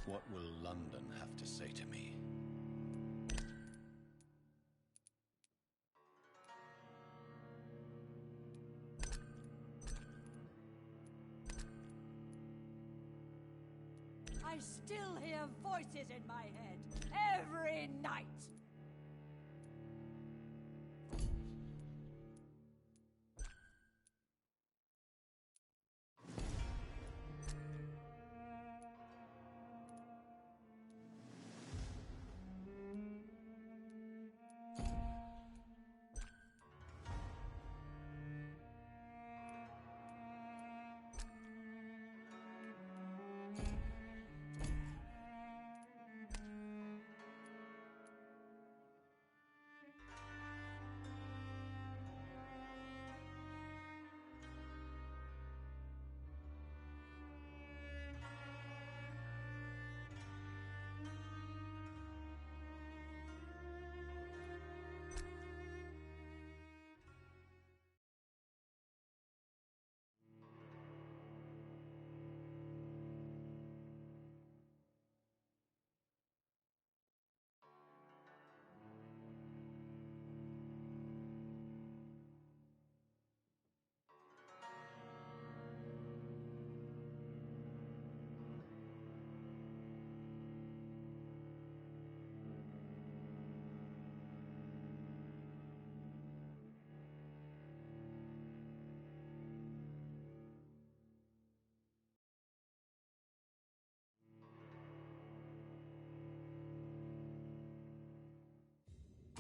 What will London have to say to me? I still hear voices in my head every night.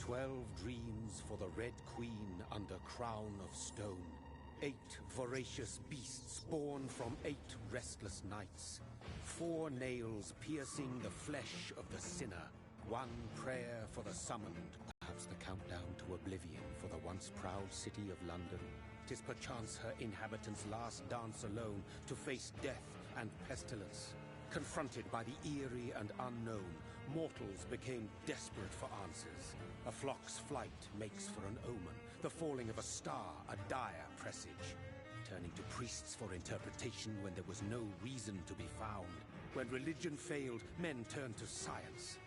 12 dreams for the Red Queen under crown of stone. 8 voracious beasts born from 8 restless nights. 4 nails piercing the flesh of the sinner. 1 prayer for the summoned. Perhaps the countdown to oblivion for the once proud city of London. 'Tis perchance her inhabitants' last dance alone to face death and pestilence. Confronted by the eerie and unknown, mortals became desperate for answers. A flock's flight makes for an omen, the falling of a star a dire presage. Turning to priests for interpretation when there was no reason to be found. When religion failed, men turned to science.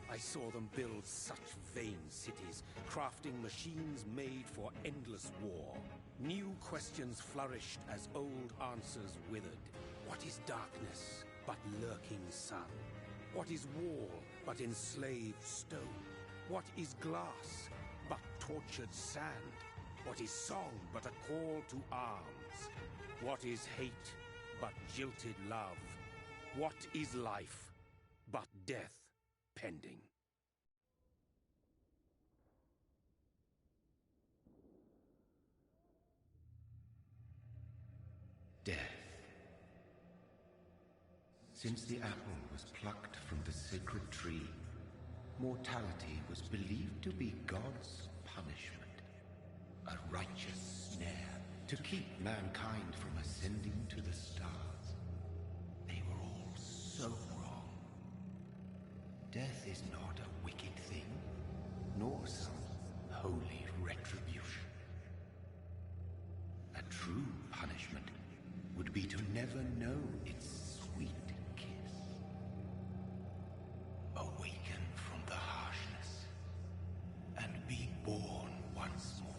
I saw them build such vain cities, crafting machines made for endless war. New questions flourished as old answers withered. What is darkness but lurking sun? What is wall but enslaved stone? What is glass but tortured sand? What is song but a call to arms? What is hate but jilted love? What is life but death pending? Death. Since the apple was plucked from the sacred tree, mortality was believed to be God's punishment. A righteous snare to keep mankind from ascending to the stars. They were all so wrong. Death is not a wicked thing, nor some holy retribution. A true punishment would be to never know its sweet kiss. Awaken from the harshness and be born once more.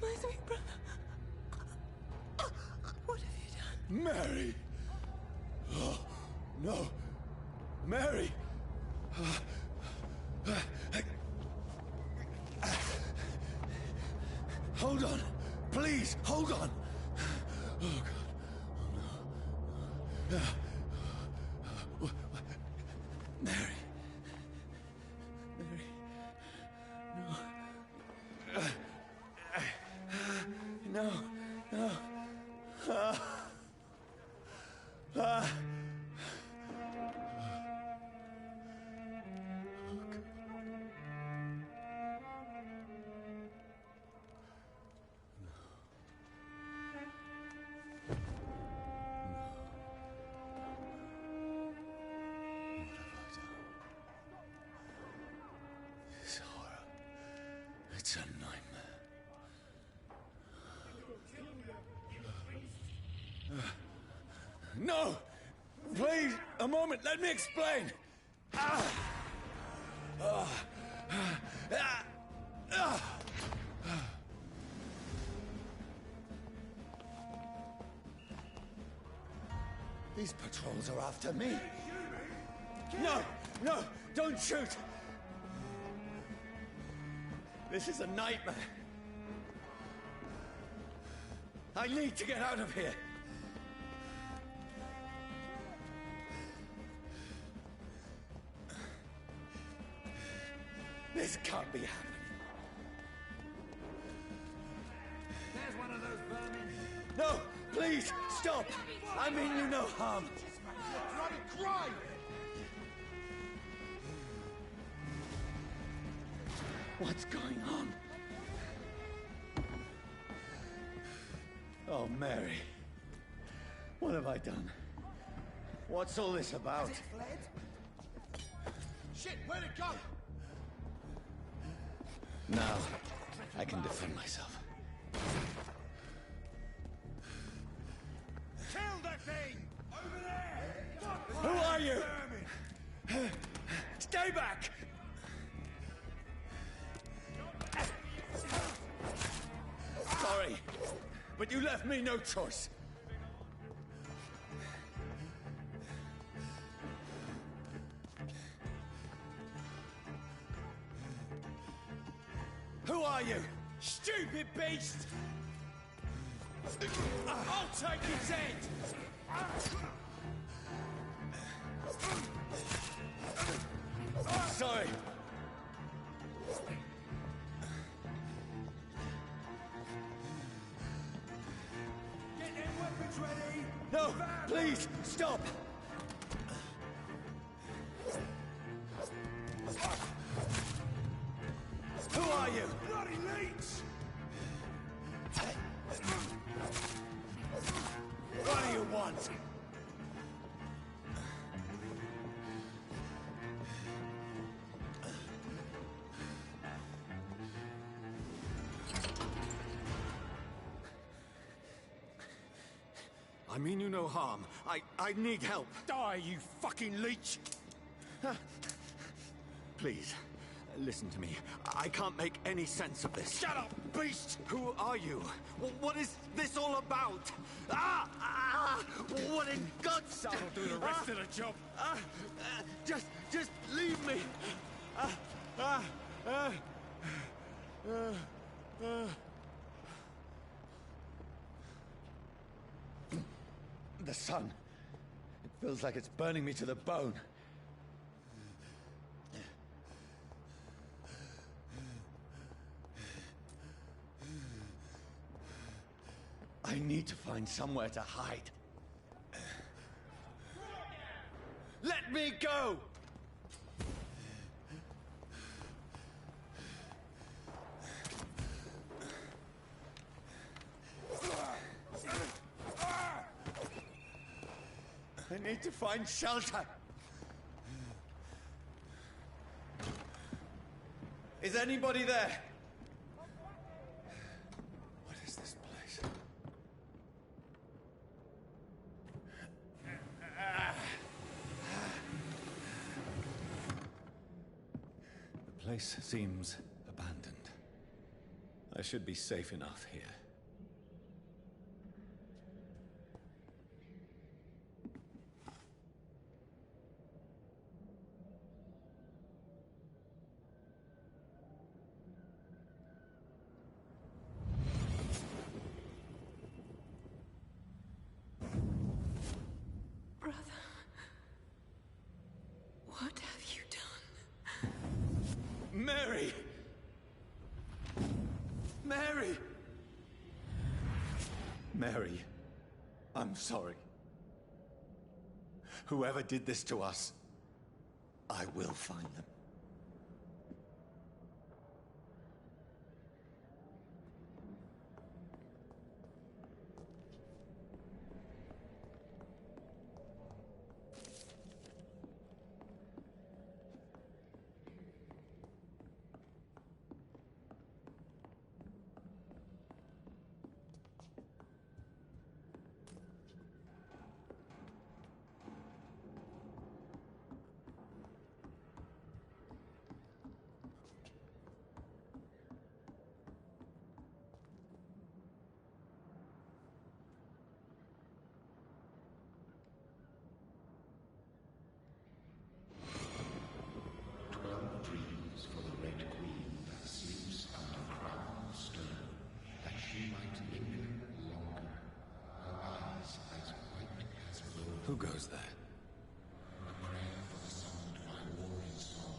My sweet brother. What have you done? Mary! Oh, no! Mary! Hold on! Please, hold on! Oh, God. Oh, no. Mary. Mary. No. No. No. This horror. It's a nightmare. No! Please, a moment, let me explain! These patrols are after me. No! No! Don't shoot! This is a nightmare. I need to get out of here. This can't be happening. There's one of those vermin. No! Please! Stop! I mean you no harm. Bloody crime! What's going on? Oh, Mary. What have I done? What's all this about? Has it fled? Shit, where'd it go? Now, I can defend myself. Kill that thing! Over there! Who are you? Stay back! Sorry, but you left me no choice. Who are you? Stupid beast! I'll take his head! Sorry. Get them weapons ready! No, please, stop! Who are you? Bloody leech! What do you want? I mean you no harm. I need help. Die, you fucking leech! Please, listen to me. I can't make any sense of this. Shut up, beast! Who are you? What is this all about? What in God's... That'll do the rest of the job. Just leave me. The sun. It feels like it's burning me to the bone. I need to find somewhere to hide. Let me go! need to find shelter. Is anybody there? What is this place? The place seems abandoned. I should be safe enough here. What have you done? Mary! Mary! Mary, I'm sorry. Whoever did this to us, I will find them. Who goes there? A prayer for the summoned by warrior soul.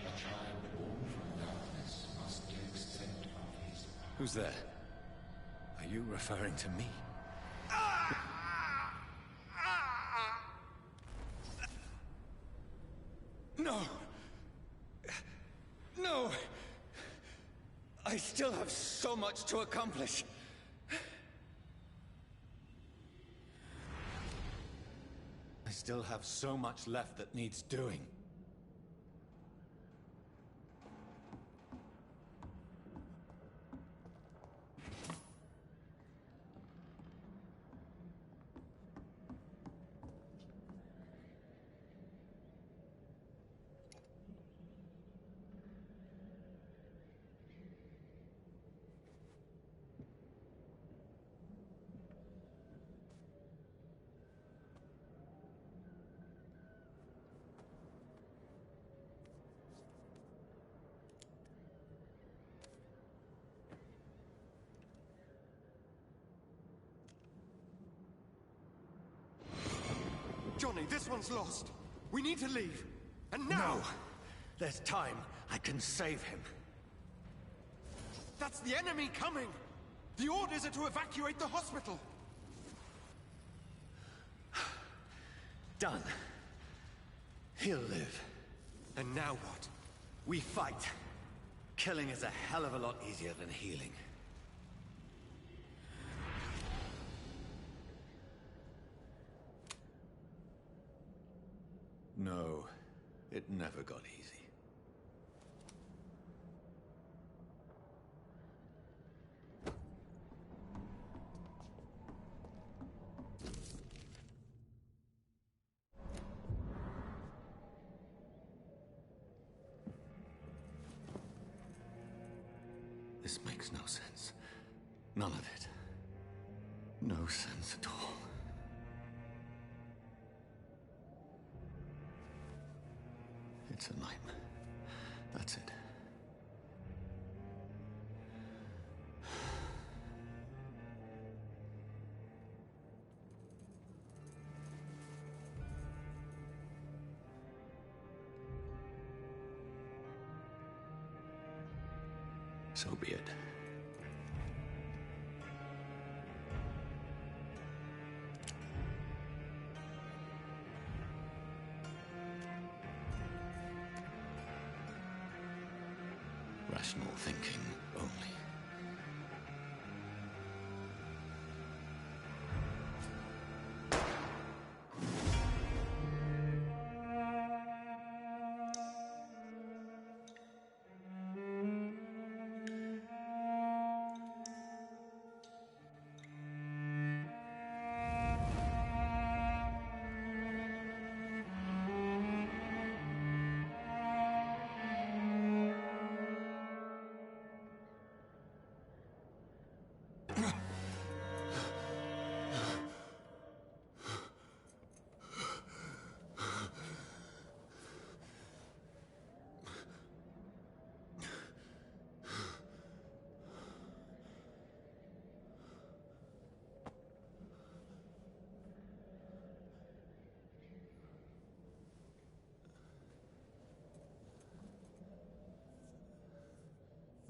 A child born from darkness must give scent of his. Who's there? Are you referring to me? No! No! I still have so much to accomplish. I still have so much left that needs doing. Johnny, this one's lost. We need to leave. And now! No! There's time. I can save him. That's the enemy coming! The orders are to evacuate the hospital! Done. He'll live. And now what? We fight. Killing is a hell of a lot easier than healing. No, it never got easy. This makes no sense. None of it. No sense at all. It's a nightmare. That's it. So be it. Rational thinking only.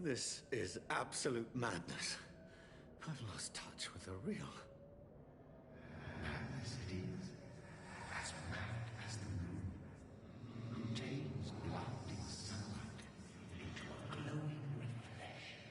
This is absolute madness. I've lost touch with the real. Madness it is. As mad as the moon. Contains blinding sunlight into a glowing reflection.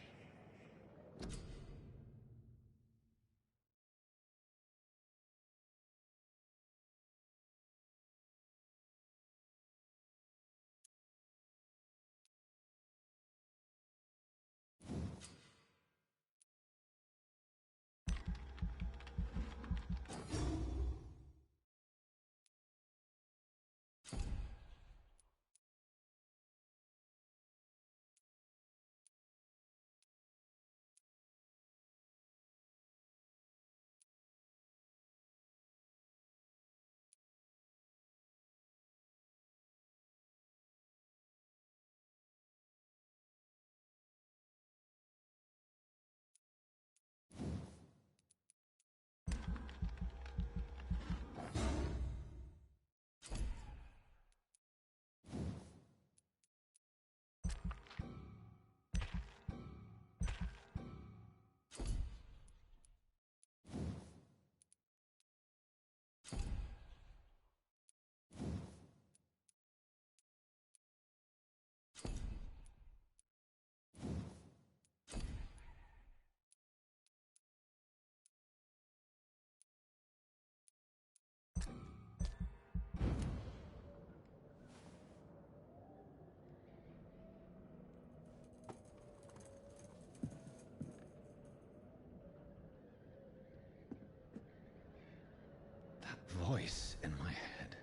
Voice in my head.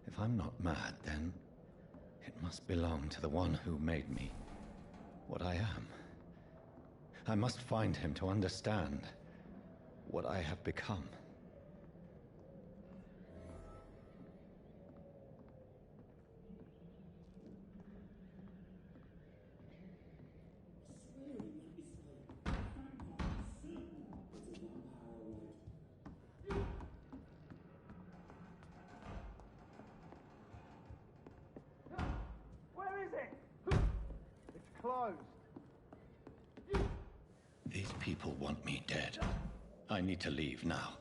If I'm not mad, then it must belong to the one who made me what I am. I must find him to understand what I have become. These people want me dead. I need to leave now.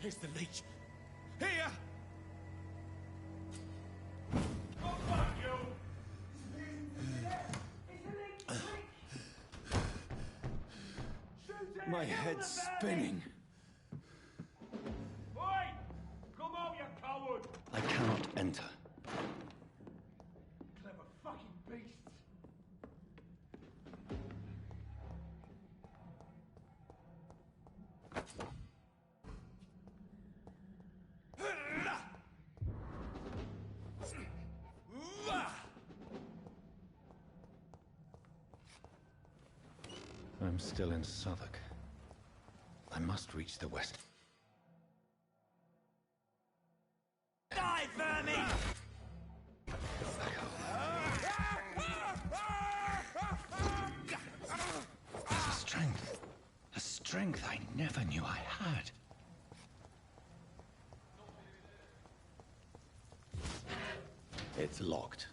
Here's the leech. Here! My head's spinning. Oi! Come out, you coward! I cannot enter. Clever fucking beasts! I'm still in Southwark. I must reach the west. Die, vermin! A strength I never knew I had. It's locked.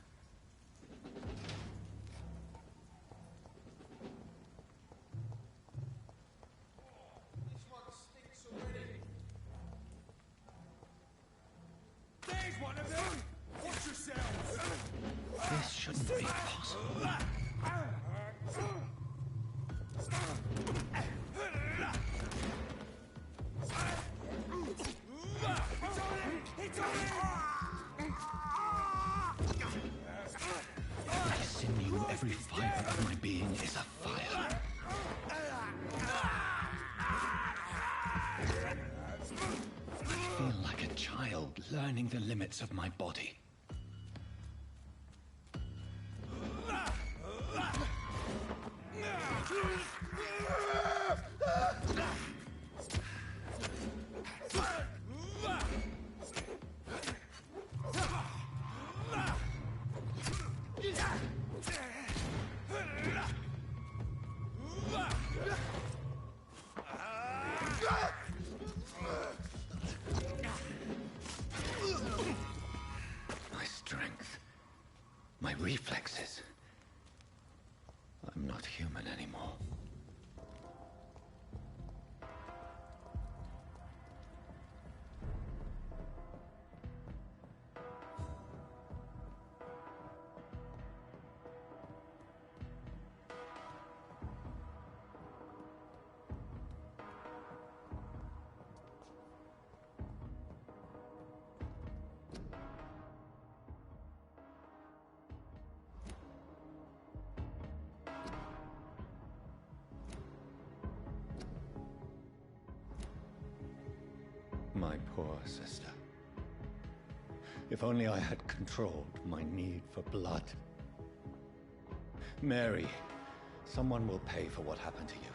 There's one of them! Watch yourselves! This shouldn't be possible. Every sinew, every fiber of my being is afire. I feel like a child learning the limits of my body. My reflexes. I'm not human anymore. My poor sister. If only I had controlled my need for blood. Mary, someone will pay for what happened to you.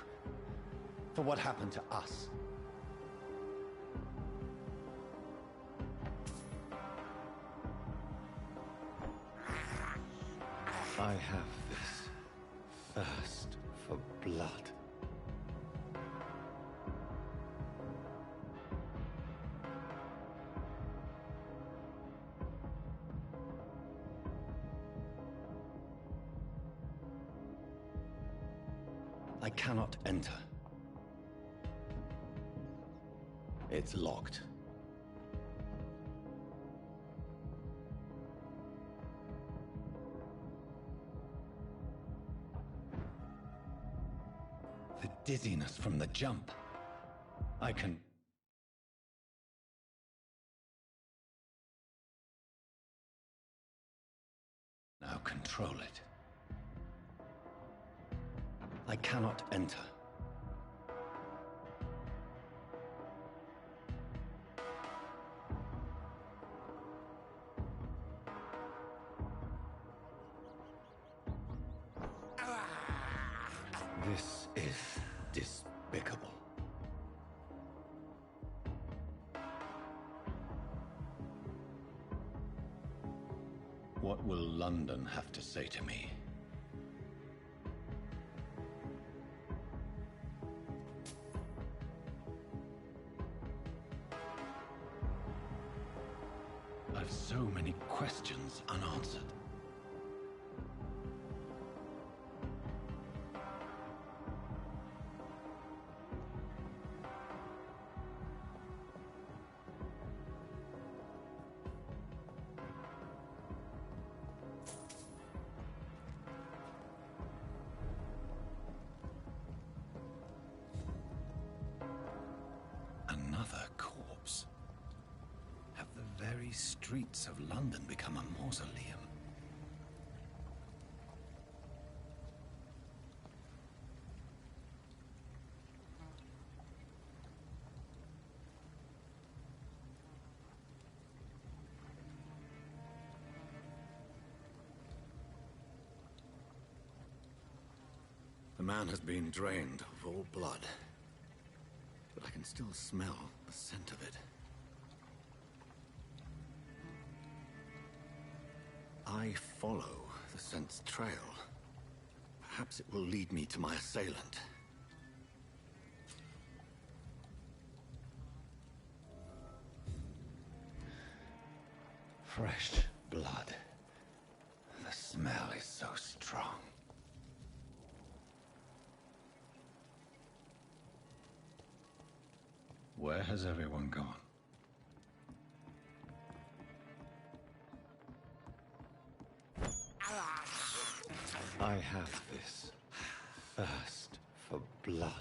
For what happened to us. I have this thirst for blood. I cannot enter. It's locked. The dizziness from the jump. I can... now control it. I cannot enter. This is despicable. What will London have to say to me? I've so many questions unanswered. Another corpse. Have the very streets of London become a mausoleum? The man has been drained of all blood, but I can still smell the scent of it. I follow the scent's trail. Perhaps it will lead me to my assailant. Fresh blood. The smell is so strong. Where has everyone gone? I have this thirst for blood.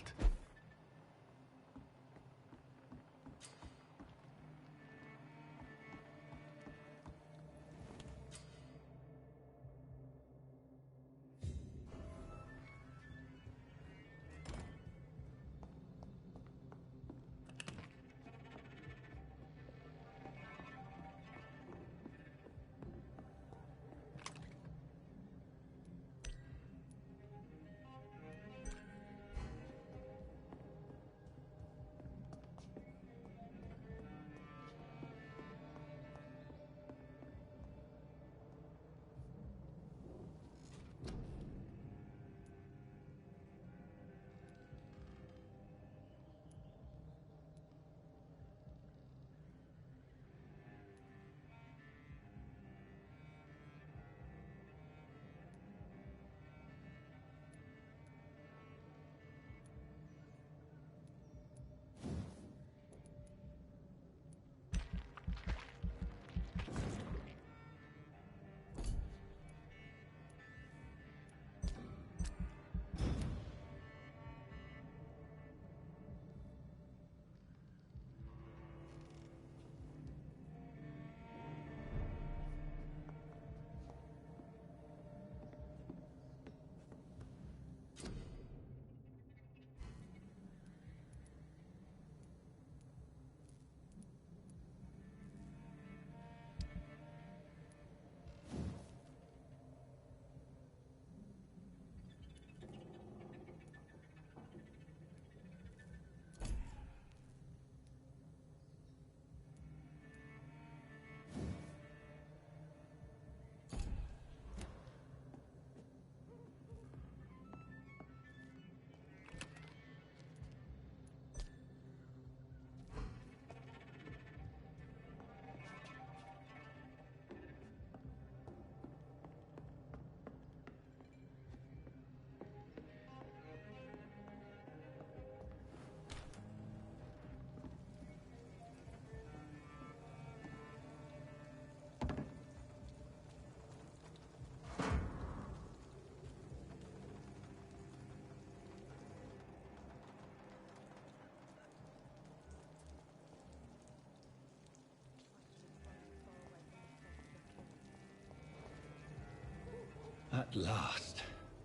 At last,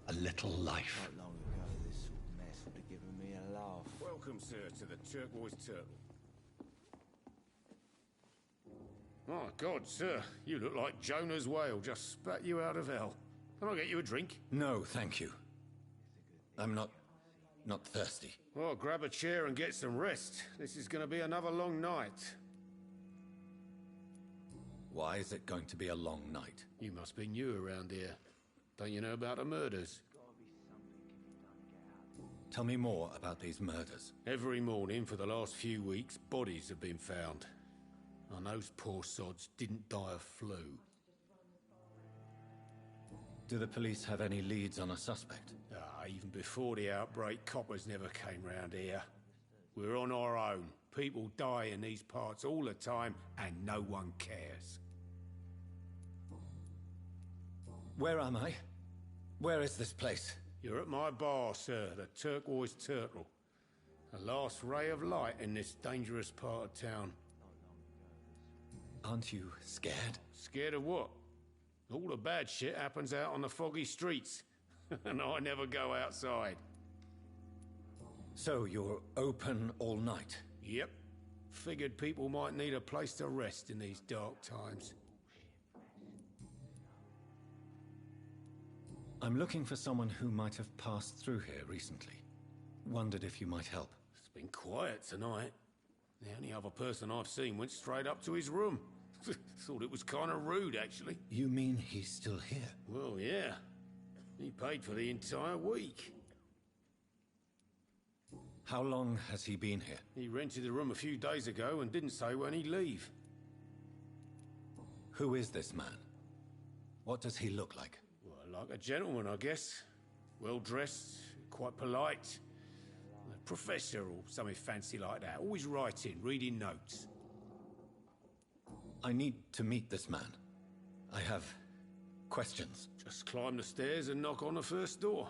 a little life. Not long ago, this sort of mess would have given me a laugh. Welcome, sir, to the Turquoise Turtle. My God, sir, you look like Jonah's whale just spat you out of hell. Can I get you a drink? No, thank you. I'm not thirsty. Well, grab a chair and get some rest. This is going to be another long night. Why is it going to be a long night? You must be new around here. Don't you know about the murders? Tell me more about these murders. Every morning for the last few weeks, bodies have been found. And those poor sods didn't die of flu. Do the police have any leads on a suspect? Even before the outbreak, coppers never came round here. We're on our own. People die in these parts all the time, and no one cares. Where am I? Where is this place? You're at my bar, sir, the Turquoise Turtle. The last ray of light in this dangerous part of town. Aren't you scared? Scared of what? All the bad shit happens out on the foggy streets. And I never go outside. So you're open all night? Yep. Figured people might need a place to rest in these dark times. I'm looking for someone who might have passed through here recently. Wondered if you might help. It's been quiet tonight. The only other person I've seen went straight up to his room. Thought it was kind of rude, actually. You mean he's still here? Well, yeah. He paid for the entire week. How long has he been here? He rented the room a few days ago and didn't say when he'd leave. Who is this man? What does he look like? Well, like a gentleman, I guess. Well-dressed, quite polite. A professor or something fancy like that. Always writing, reading notes. I need to meet this man. I have questions. Just climb the stairs and knock on the first door.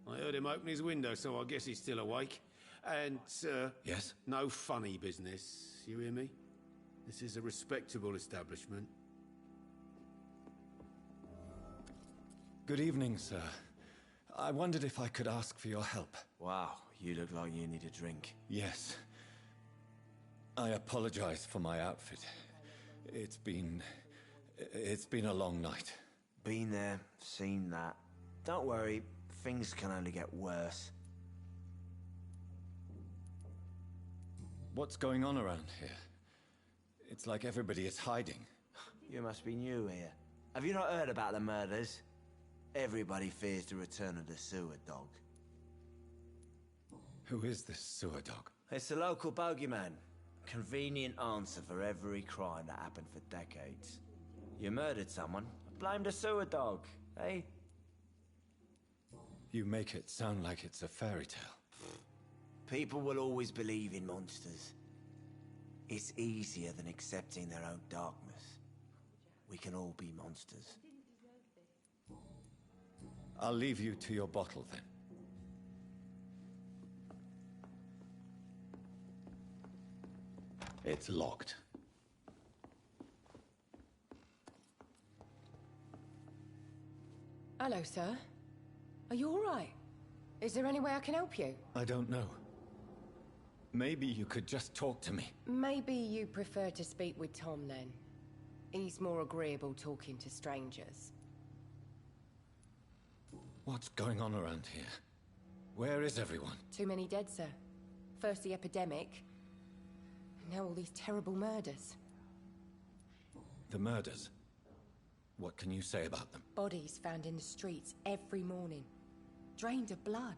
I heard him open his window, so I guess he's still awake. And, sir... Yes? No funny business, you hear me? This is a respectable establishment. Good evening, sir. I wondered if I could ask for your help. Wow, you look like you need a drink. Yes. I apologize for my outfit. It's been a long night. Been there, seen that. Don't worry, things can only get worse. What's going on around here? It's like everybody is hiding. You must be new here. Have you not heard about the murders? Everybody fears the return of the sewer dog. Who is this sewer dog? It's the local bogeyman. Convenient answer for every crime that happened for decades. You murdered someone, blame the sewer dog, eh? You make it sound like it's a fairy tale. People will always believe in monsters. It's easier than accepting their own darkness. We can all be monsters. I'll leave you to your bottle then. It's locked. Hello, sir. Are you all right? Is there any way I can help you? I don't know. Maybe you could just talk to me. Maybe you prefer to speak with Tom, then. He's more agreeable talking to strangers. What's going on around here? Where is everyone? Too many dead, sir. First the epidemic, now all these terrible murders. The murders? What can you say about them? Bodies found in the streets every morning. Drained of blood.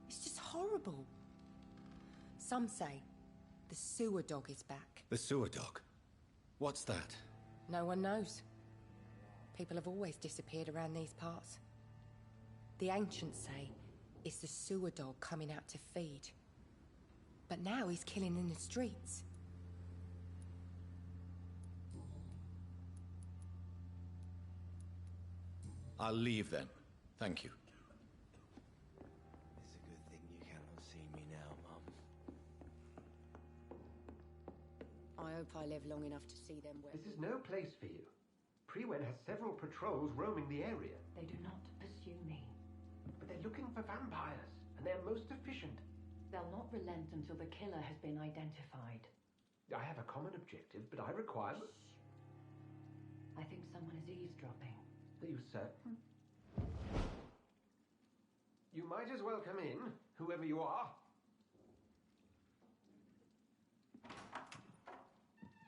It's just horrible. Some say the sewer dog is back. The sewer dog? What's that? No one knows. People have always disappeared around these parts. The ancients say it's the sewer dog coming out to feed. But now he's killing in the streets. I'll leave then. Thank you. It's a good thing you cannot see me now, Mum. I hope I live long enough to see them well. This is no place for you. Priwen has several patrols roaming the area. They do not pursue you mean? But they're looking for vampires, and they're most efficient. They'll not relent until the killer has been identified. I have a common objective, but I require... I think someone is eavesdropping. Are you certain? You might as well come in, whoever you are.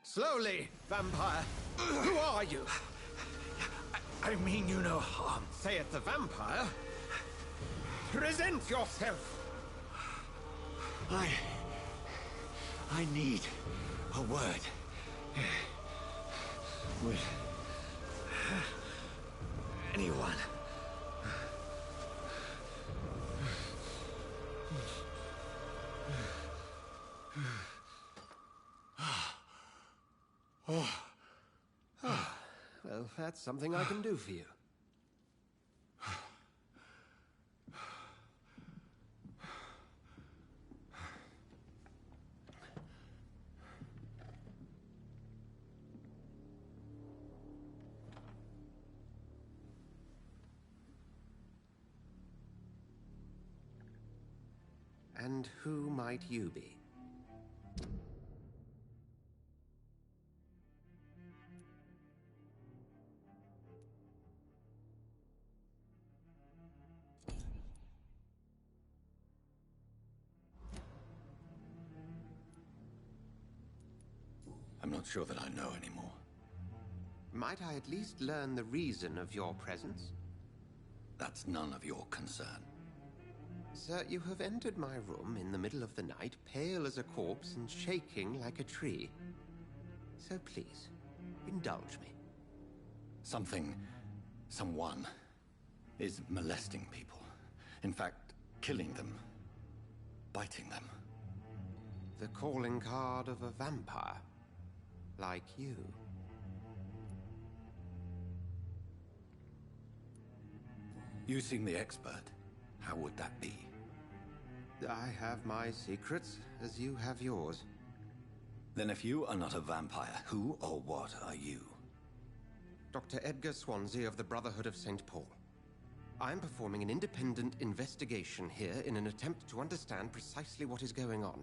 Slowly, vampire. Who are you? I mean you no harm. Saith the vampire. Present yourself. I need a word with anyone. Well, that's something I can do for you. And who might you be? I'm not sure that I know anymore. Might I at least learn the reason of your presence? That's none of your concern. Sir, you have entered my room in the middle of the night, pale as a corpse and shaking like a tree. So please, indulge me. Someone is molesting people. In fact, killing them. Biting them. The calling card of a vampire. Like you. You seem the expert. How would that be? I have my secrets, as you have yours. Then if you are not a vampire, who or what are you? Dr. Edgar Swansea of the Brotherhood of St. Paul. I'm performing an independent investigation here in an attempt to understand precisely what is going on.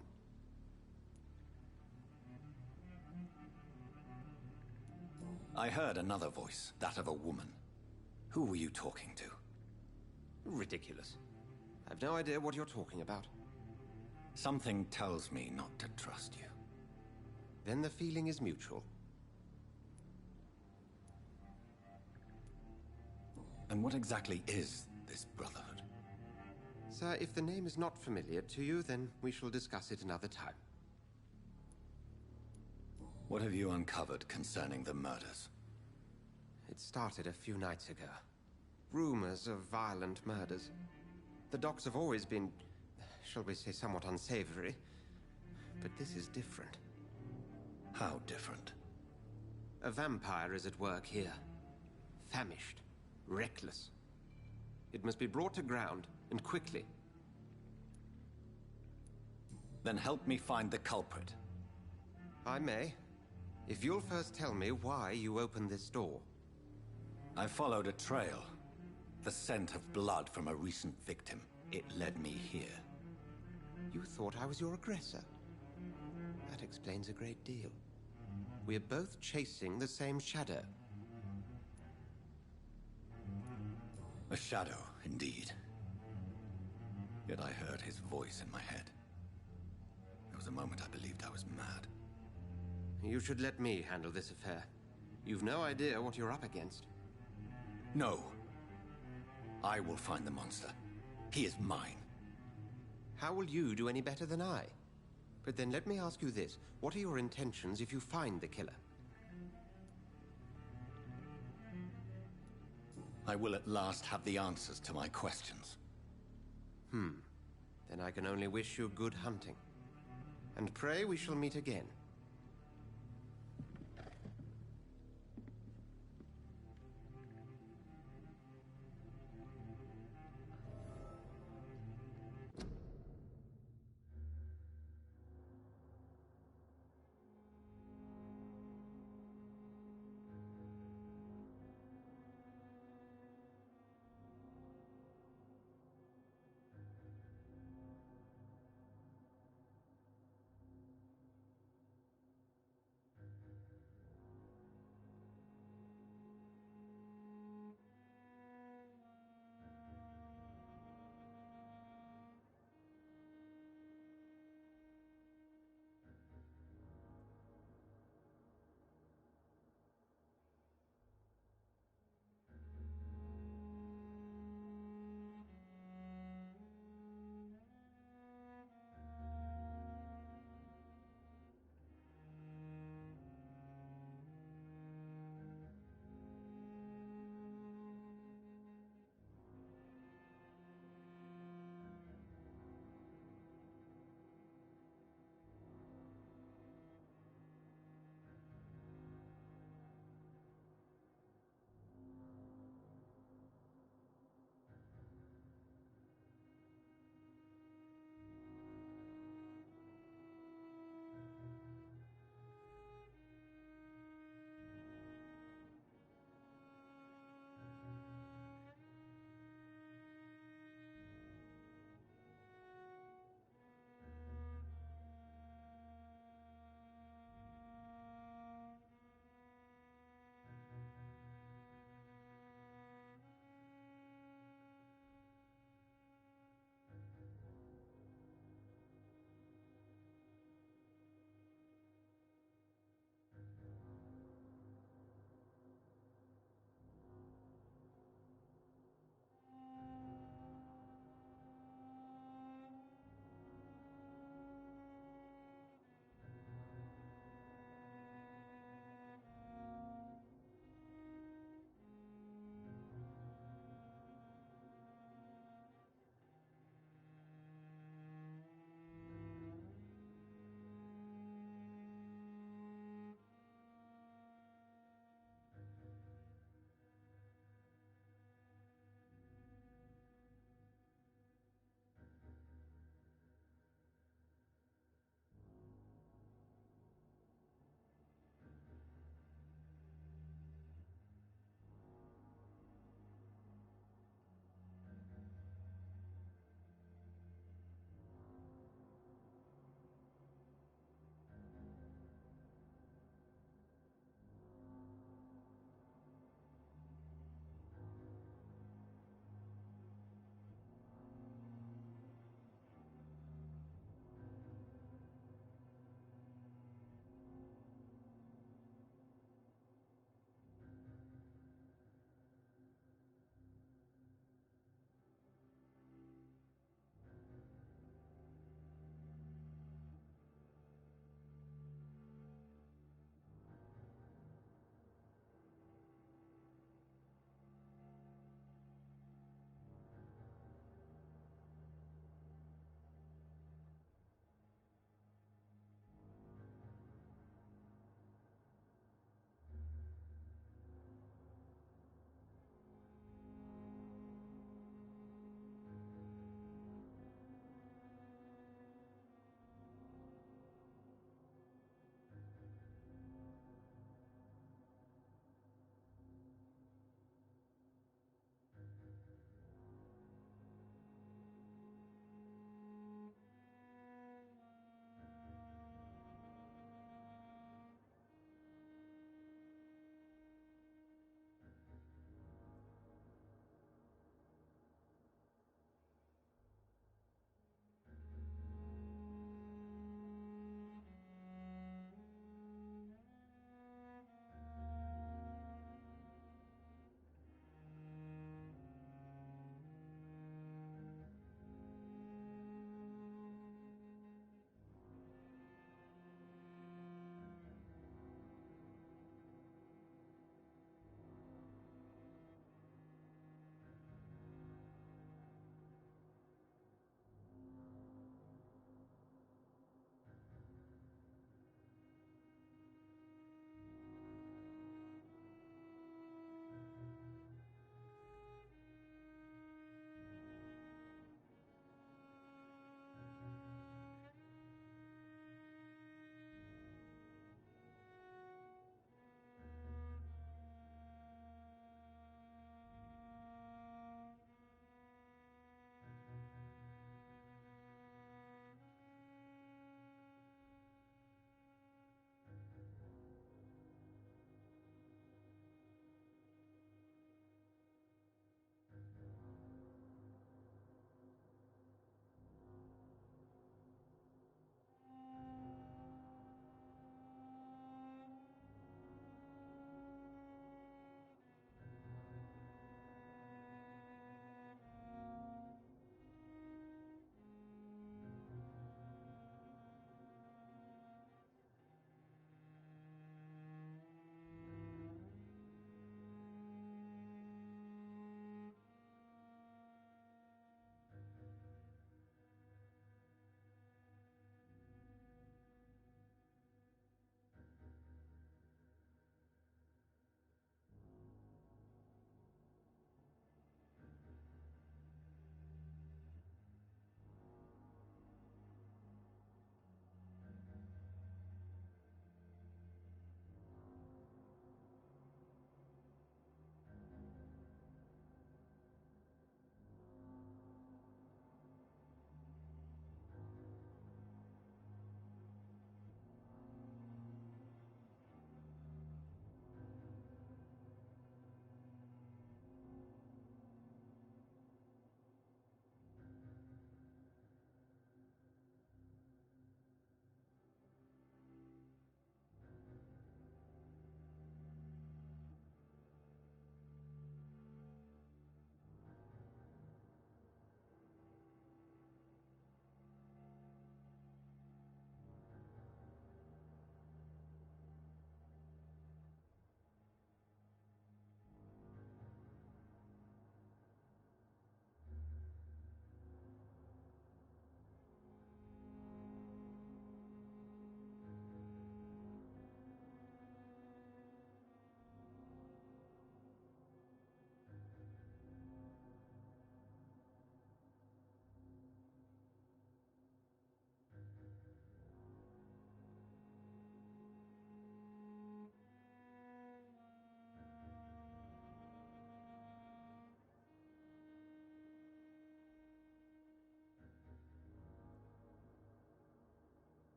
I heard another voice, that of a woman. Who were you talking to? Ridiculous. I've no idea what you're talking about. Something tells me not to trust you. Then the feeling is mutual. And what exactly is this Brotherhood? Sir, if the name is not familiar to you, then we shall discuss it another time. What have you uncovered concerning the murders? It started a few nights ago. Rumors of violent murders. The docks have always been, shall we say, somewhat unsavory. But this is different. How different? A vampire is at work here. Famished. Reckless. It must be brought to ground, and quickly. Then help me find the culprit. I may. If you'll first tell me why you opened this door. I followed a trail. The scent of blood from a recent victim. It led me here. You thought I was your aggressor? That explains a great deal. We're both chasing the same shadow. A shadow, indeed. Yet I heard his voice in my head. There was a moment I believed I was mad. You should let me handle this affair. You've no idea what you're up against. No. I will find the monster. He is mine. How will you do any better than I? But then let me ask you this. What are your intentions if you find the killer? I will at last have the answers to my questions. Then I can only wish you good hunting. And pray we shall meet again.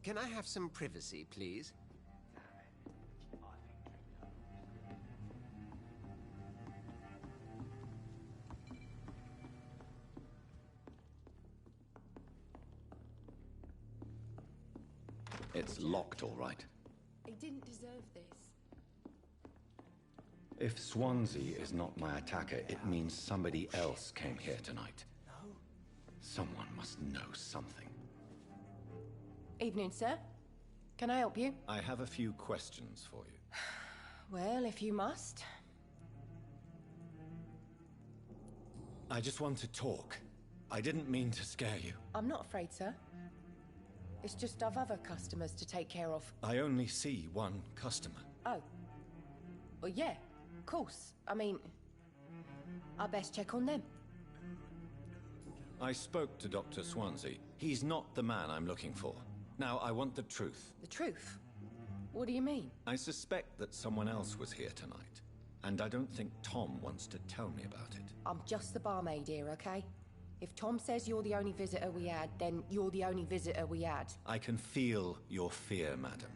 Can I have some privacy, please? It's locked, all right. He didn't deserve this. If Swansea is not my attacker, it means somebody else came here tonight. Someone must know something. Evening, sir. Can I help you? I have a few questions for you. Well, if you must. I just want to talk. I didn't mean to scare you. I'm not afraid, sir. It's just I've other customers to take care of. I only see one customer. Oh. Well, yeah, of course. I mean, I best check on them. I spoke to Dr. Swansea. He's not the man I'm looking for. Now, I want the truth. The truth? What do you mean? I suspect that someone else was here tonight. And I don't think Tom wants to tell me about it. I'm just the barmaid here, okay? If Tom says you're the only visitor we had, then you're the only visitor we had. I can feel your fear, madam.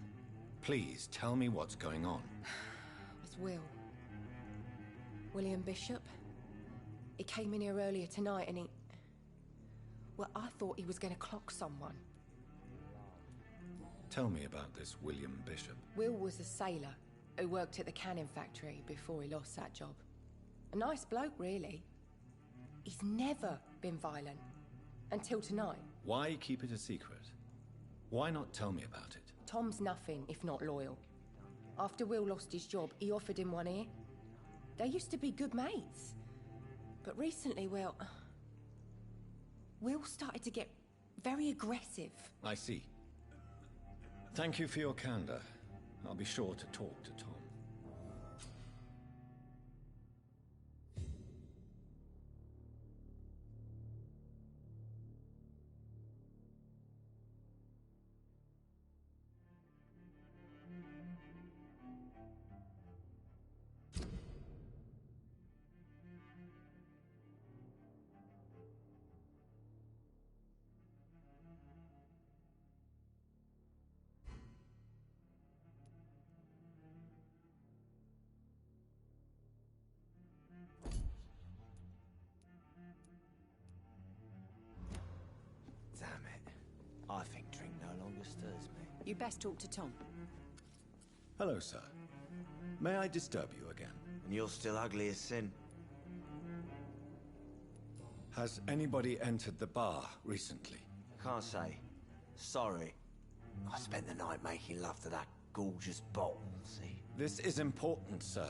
Please, tell me what's going on. It's Will. William Bishop. He came in here earlier tonight and he... Well, I thought he was going to clock someone. Tell me about this William Bishop. Will was a sailor who worked at the cannon factory before he lost that job. A nice bloke, really. He's never been violent. Until tonight. Why keep it a secret? Why not tell me about it? Tom's nothing if not loyal. After Will lost his job, he offered him one ear. They used to be good mates. But recently, well... Will started to get very aggressive. I see. Thank you for your candor. I'll be sure to talk to Tom. Damn it. I think drink no longer stirs me. You best talk to Tom. Hello, sir. May I disturb you again? And you're still ugly as sin. Has anybody entered the bar recently? Can't say. Sorry. I spent the night making love to that gorgeous bottle, see? This is important, sir.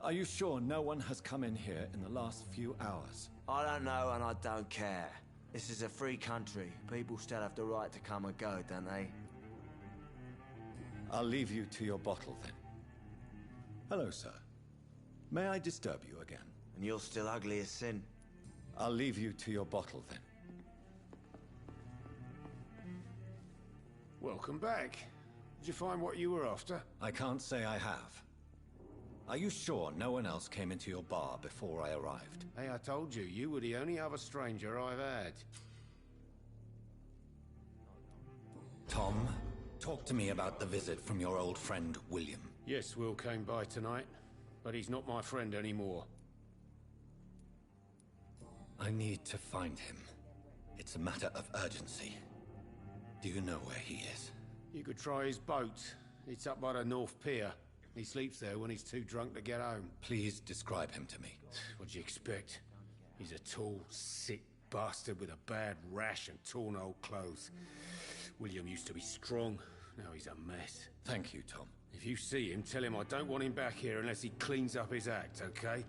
Are you sure no one has come in here in the last few hours? I don't know and I don't care. This is a free country. People still have the right to come and go, don't they? I'll leave you to your bottle, then. Hello, sir. May I disturb you again? And you're still ugly as sin. I'll leave you to your bottle, then. Welcome back. Did you find what you were after? I can't say I have. Are you sure no one else came into your bar before I arrived? Hey, I told you, you were the only other stranger I've had. Tom, talk to me about the visit from your old friend, William. Yes, Will came by tonight, but he's not my friend anymore. I need to find him. It's a matter of urgency. Do you know where he is? You could try his boat. It's up by the North Pier. He sleeps there when he's too drunk to get home. Please describe him to me. What do you expect? He's a tall, sick bastard with a bad rash and torn old clothes. William used to be strong. Now he's a mess. Thank you, Tom. If you see him, tell him I don't want him back here unless he cleans up his act, okay?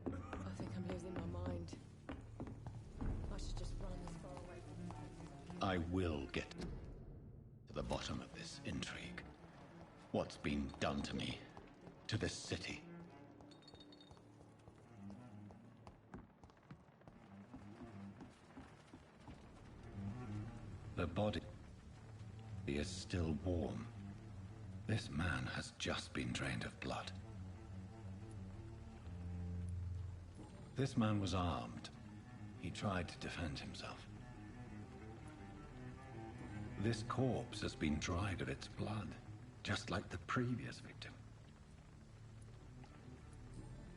I think I'm losing my mind. I should just run as far away from... I will get to the bottom of this intrigue. What's been done to me, to this city. The body is still warm. This man has just been drained of blood. This man was armed. He tried to defend himself. This corpse has been dried of its blood, just like the previous victim.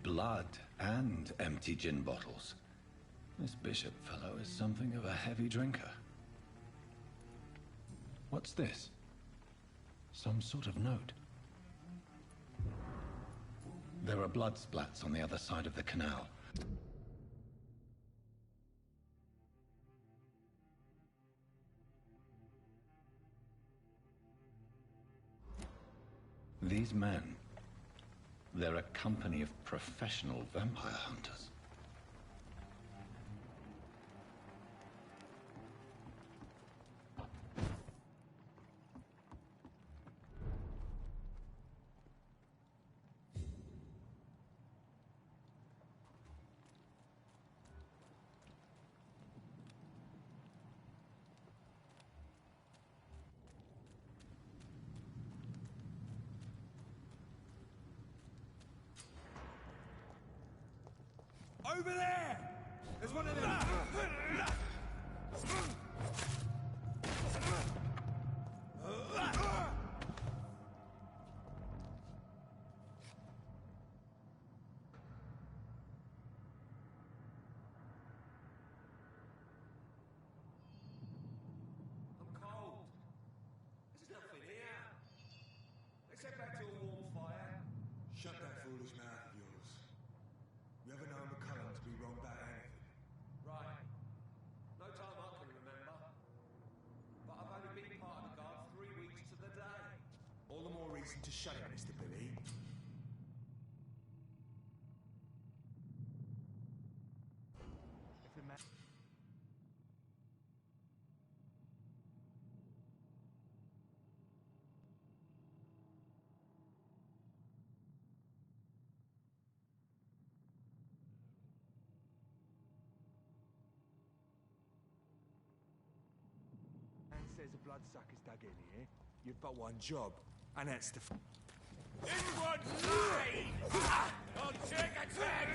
Blood and empty gin bottles. This bishop fellow is something of a heavy drinker. What's this? Some sort of note. There are blood splats on the other side of the canal. These men, they're a company of professional vampire hunters. Over there! There's one of them! I'm cold. There's nothing here. Let's head back to a warm fire. Shut that foolish mouth of yours. You ever known McCullum to be wrong about anything? Right. No time I can remember. But I've only been part of the guard 3 weeks to the day. All the more reason to shut it, Mr. Billy. If a man... says a bloodsucker's dug in here, you've but one job, and that's to... Inward line! I'll take attack!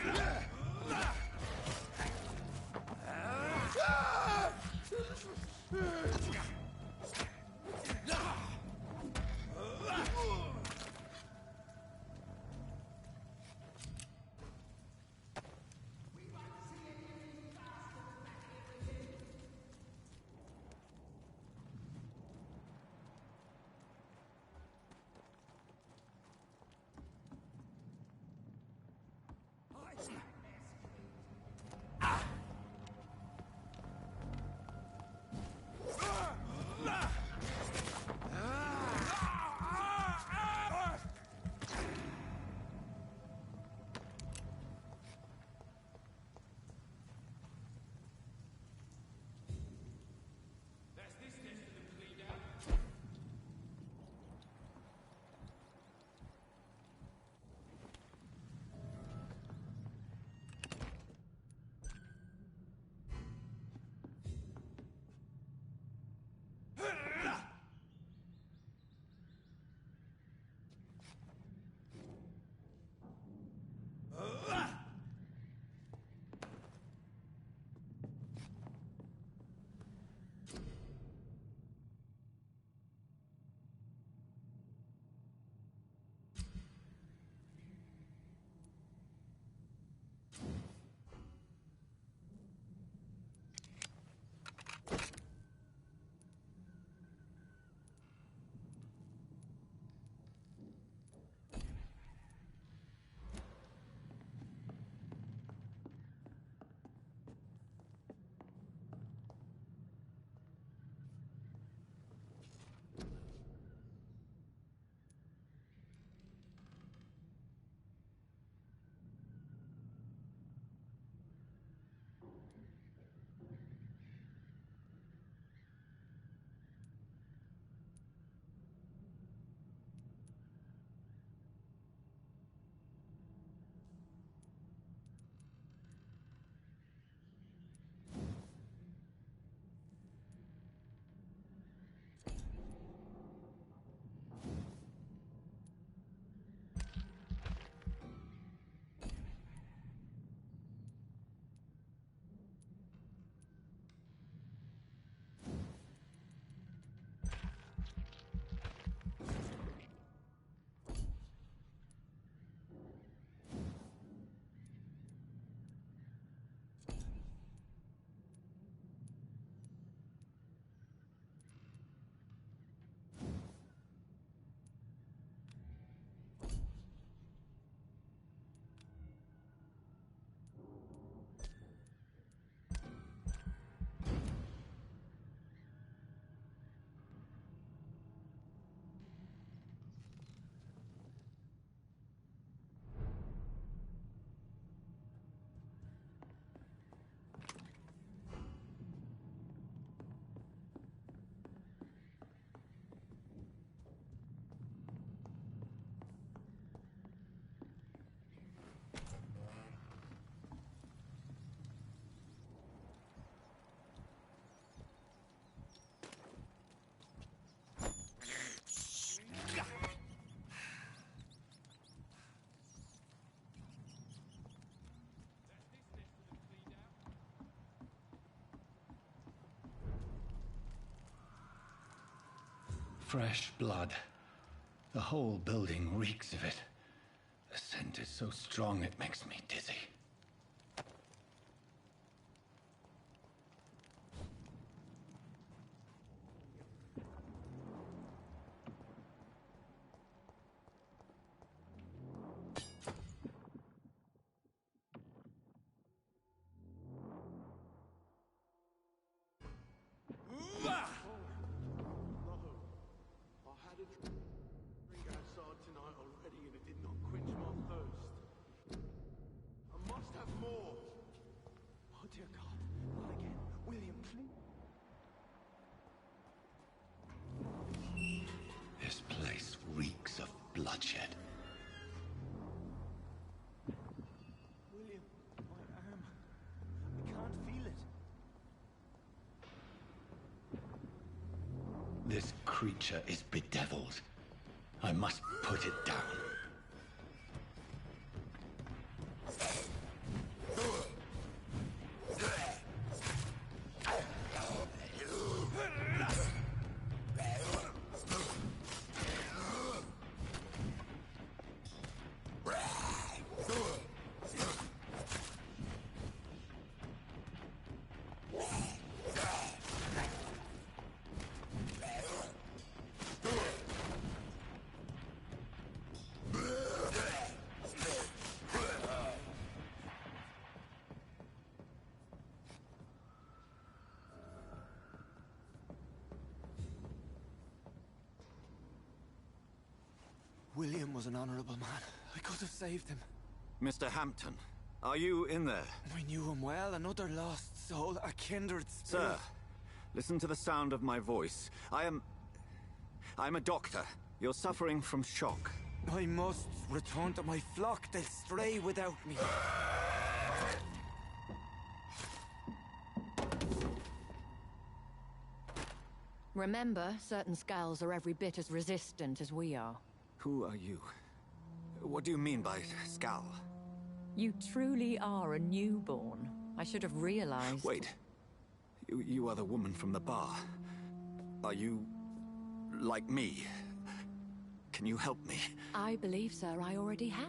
fresh blood. The whole building reeks of it. The scent is so strong it makes me dizzy. This place reeks of bloodshed. William, my arm. I can't feel it. This creature is bedeviled. I must put it down. William was an honorable man. I could have saved him. Mr. Hampton, are you in there? I knew him well, another lost soul, a kindred spirit. Sir, listen to the sound of my voice. I'm a doctor. You're suffering from shock. I must return to my flock. They'll stray without me. Remember, certain skulls are every bit as resistant as we are. Who are you? What do you mean by Skal? You truly are a newborn. I should have realized. Wait. You are the woman from the bar. Are you... like me? Can you help me? I believe, sir, I already have.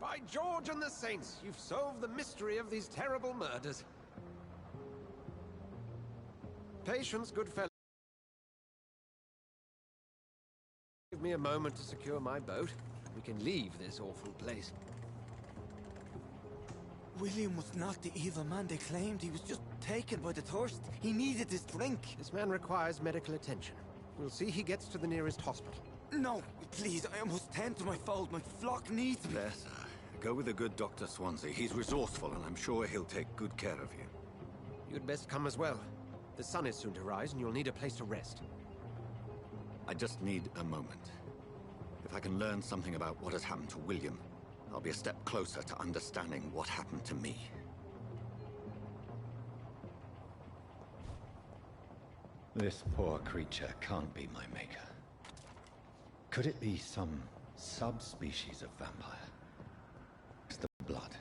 By George and the Saints, you've solved the mystery of these terrible murders. Patience, good fellow. Give me a moment to secure my boat. We can leave this awful place. William was not the evil man they claimed. He was just taken by the thirst. He needed his drink. This man requires medical attention. We'll see he gets to the nearest hospital. No, please, I must tend to my fold. My flock needs me. There, sir. Go with the good Dr. Swansea. He's resourceful, and I'm sure he'll take good care of you. You'd best come as well. The sun is soon to rise, and you'll need a place to rest. I just need a moment. If I can learn something about what has happened to William, I'll be a step closer to understanding what happened to me. This poor creature can't be my maker. Could it be some subspecies of vampire? It's the blood.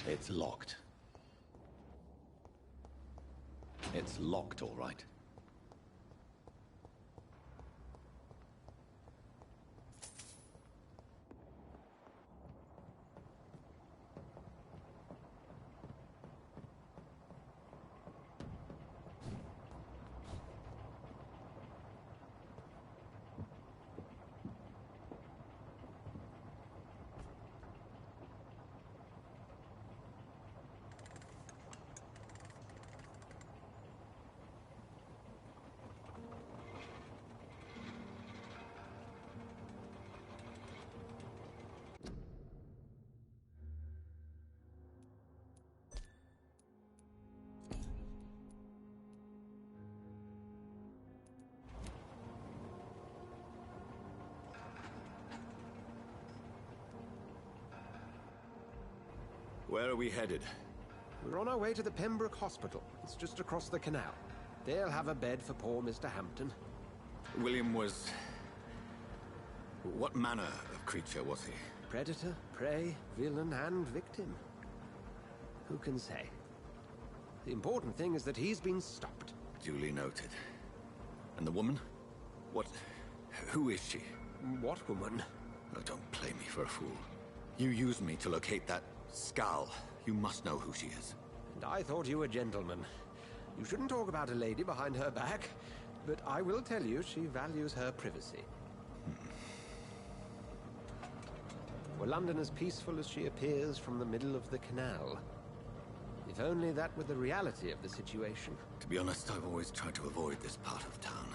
It's locked. It's locked, all right. Where are we headed? We're on our way to the Pembroke Hospital. It's just across the canal. They'll have a bed for poor Mr. Hampton. William was... What manner of creature was he? Predator, prey, villain, and victim. Who can say? The important thing is that he's been stopped. Duly noted. And the woman? What... who is she? What woman? Oh, don't play me for a fool. You used me to locate that skull. You must know who she is. And I thought you a gentleman. You shouldn't talk about a lady behind her back, but I will tell you she values her privacy. Were London as peaceful as she appears from the middle of the canal? If only that were the reality of the situation. To be honest, I've always tried to avoid this part of town.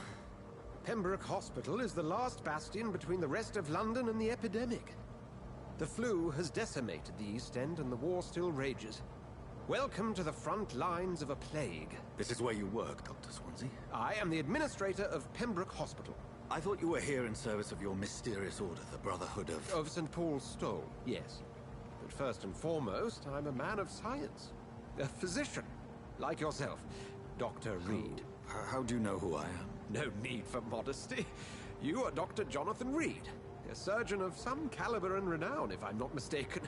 Pembroke Hospital is the last bastion between the rest of London and the epidemic. The flu has decimated the East End and the war still rages. Welcome to the front lines of a plague. This is where you work, Dr. Swansea? I am the administrator of Pembroke Hospital. I thought you were here in service of your mysterious order, the Brotherhood of... Of St. Paul's Stole, yes. But first and foremost, I'm a man of science. A physician, like yourself, Dr. Reed. How do you know who I am? No need for modesty. You are Dr. Jonathan Reed, a surgeon of some caliber and renown, if I'm not mistaken.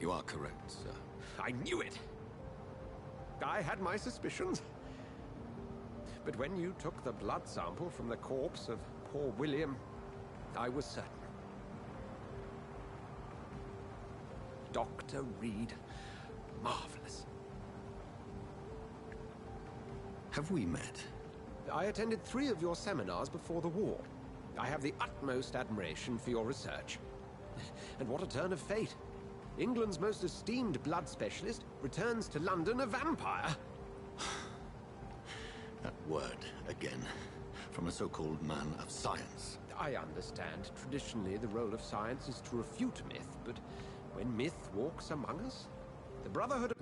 You are correct, sir. I knew it! I had my suspicions. But when you took the blood sample from the corpse of poor William, I was certain. Dr. Reed, marvelous. Have we met? I attended 3 of your seminars before the war. I have the utmost admiration for your research. And what a turn of fate. England's most esteemed blood specialist returns to London a vampire. That word, again, from a so-called man of science. I understand. Traditionally, the role of science is to refute myth, but when myth walks among us, the Brotherhood of...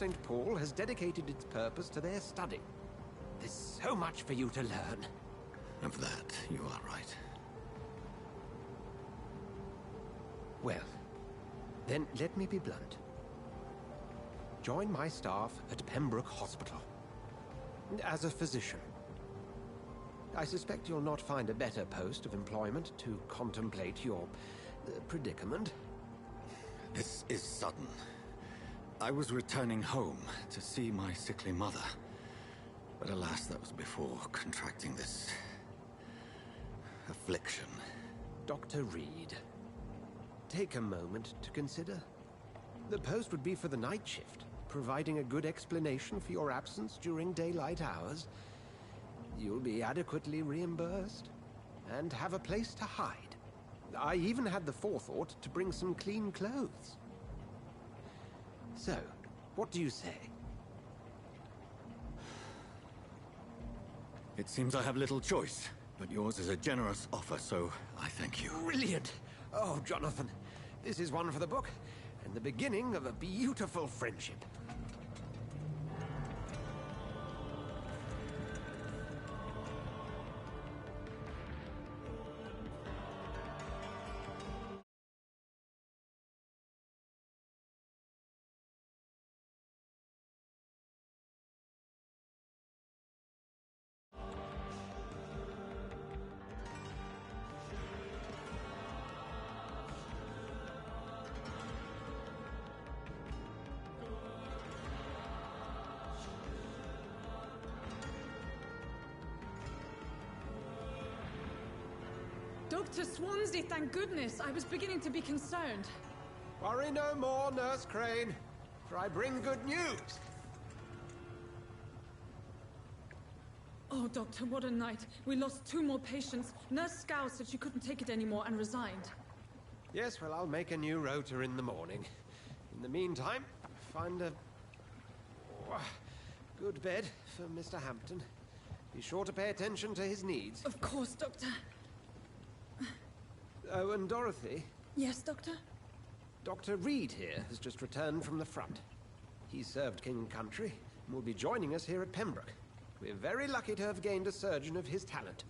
St. Paul has dedicated its purpose to their study. There's so much for you to learn. Of that, you are right. Well, then let me be blunt. Join my staff at Pembroke Hospital. As a physician. I suspect you'll not find a better post of employment to contemplate your predicament. This is sudden. I was returning home to see my sickly mother. But alas, that was before contracting this affliction. Dr. Reed, take a moment to consider. The post would be for the night shift, providing a good explanation for your absence during daylight hours. You'll be adequately reimbursed, and have a place to hide. I even had the forethought to bring some clean clothes. So, what do you say? It seems I have little choice, but yours is a generous offer, so I thank you. Brilliant! Oh, Jonathan, this is one for the book, and the beginning of a beautiful friendship. Dr. Swansea, thank goodness. I was beginning to be concerned. Worry no more, Nurse Crane, for I bring good news. Oh, Doctor, what a night. We lost 2 more patients. Nurse Scow said she couldn't take it anymore and resigned. Yes, well, I'll make a new rota in the morning. In the meantime, find a good bed for Mr. Hampton. Be sure to pay attention to his needs. Of course, Doctor. Oh, and Dorothy? Yes, Doctor? Dr. Reed here has just returned from the front. He served King Country and will be joining us here at Pembroke. We're very lucky to have gained a surgeon of his talent,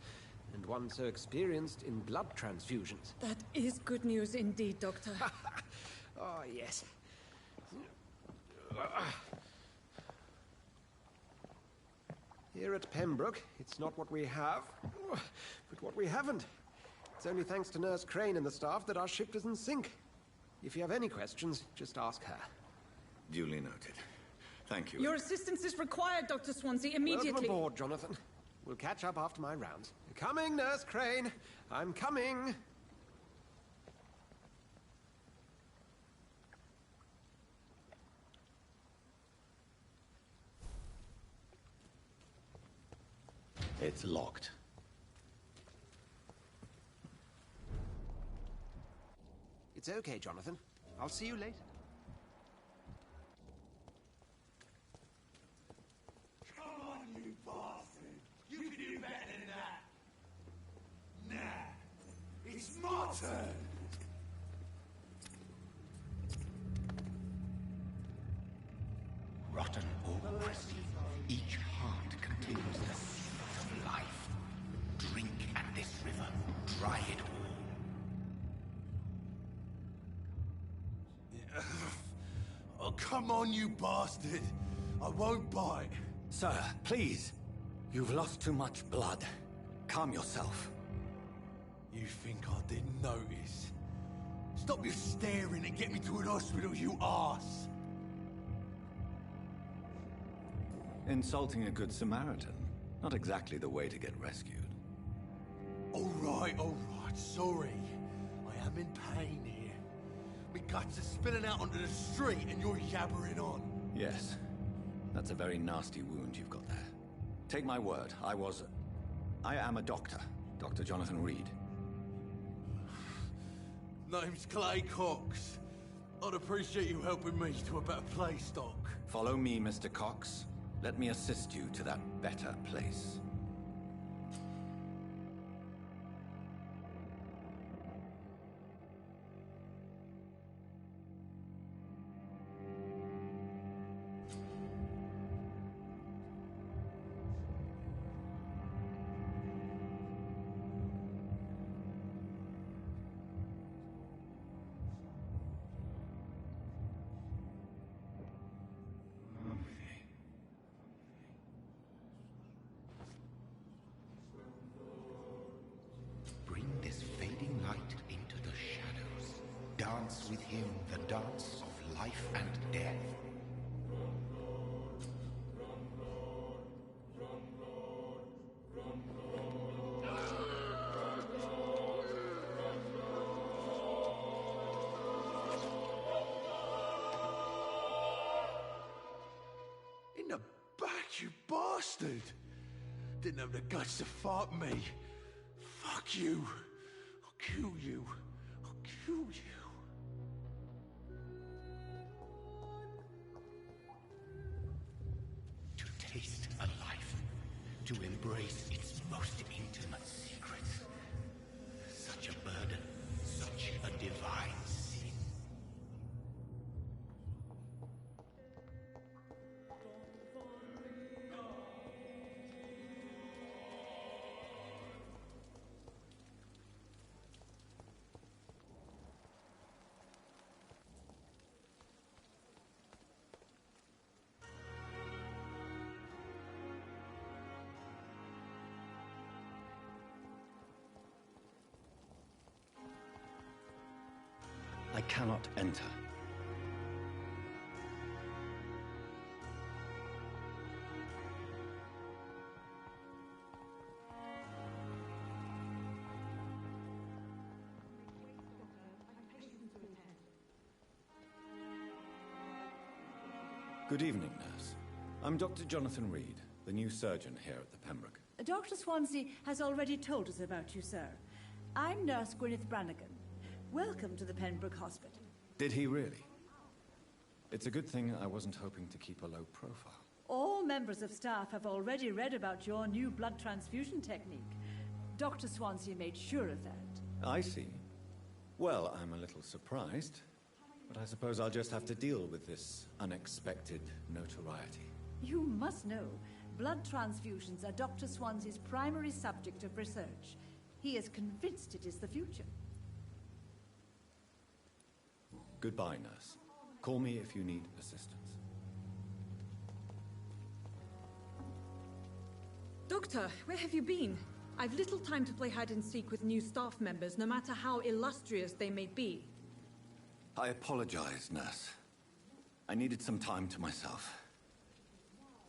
and one so experienced in blood transfusions. That is good news indeed, Doctor. Oh, yes. Here at Pembroke, it's not what we have, but what we haven't. It's only thanks to Nurse Crane and the staff that our ship doesn't sink. If you have any questions, just ask her. Duly noted. Thank you. Your assistance is required, Dr. Swansea, immediately. Welcome aboard, Jonathan. We'll catch up after my rounds. Coming, Nurse Crane. I'm coming. It's locked. It's okay, Jonathan. I'll see you later. Come on, you bastard! You can do better than that! Nah, it's my turn! Rotten or pristine, each heart contains the seed of life. Drink at this river, dry it all. Oh, come on, you bastard! I won't bite. Sir, please. You've lost too much blood. Calm yourself. You think I didn't notice? Stop your staring and get me to an hospital, you arse! Insulting a good Samaritan. Not exactly the way to get rescued. All right, sorry. I am in pain here. My guts are spilling out onto the street and you're yabbering on. Yes. That's a very nasty wound you've got there. Take my word, I am a doctor. Dr. Jonathan Reed. Name's Clay Cox. I'd appreciate you helping me to a better place, Doc. Follow me, Mr. Cox. Let me assist you to that better place. with him the dance of life and death. In the back, you bastard! Didn't have the guts to fuck me. Fuck you. I'll kill you. I'll kill you. To taste a life, to embrace its most intimate secrets. Such a burden, such a divine sin. I cannot enter. Good evening, nurse. I'm Dr. Jonathan Reed, the new surgeon here at the Pembroke. Dr. Swansea has already told us about you, sir. I'm Nurse Gwyneth Brannigan. Welcome to the Pembroke Hospital. Did he really? It's a good thing I wasn't hoping to keep a low profile. All members of staff have already read about your new blood transfusion technique. Dr. Swansea made sure of that. I see. Well, I'm a little surprised, but I suppose I'll just have to deal with this unexpected notoriety. You must know, blood transfusions are Dr. Swansea's primary subject of research. He is convinced it is the future. Goodbye, nurse. Call me if you need assistance. Doctor, where have you been? I've little time to play hide and seek with new staff members, no matter how illustrious they may be. I apologize, nurse. I needed some time to myself.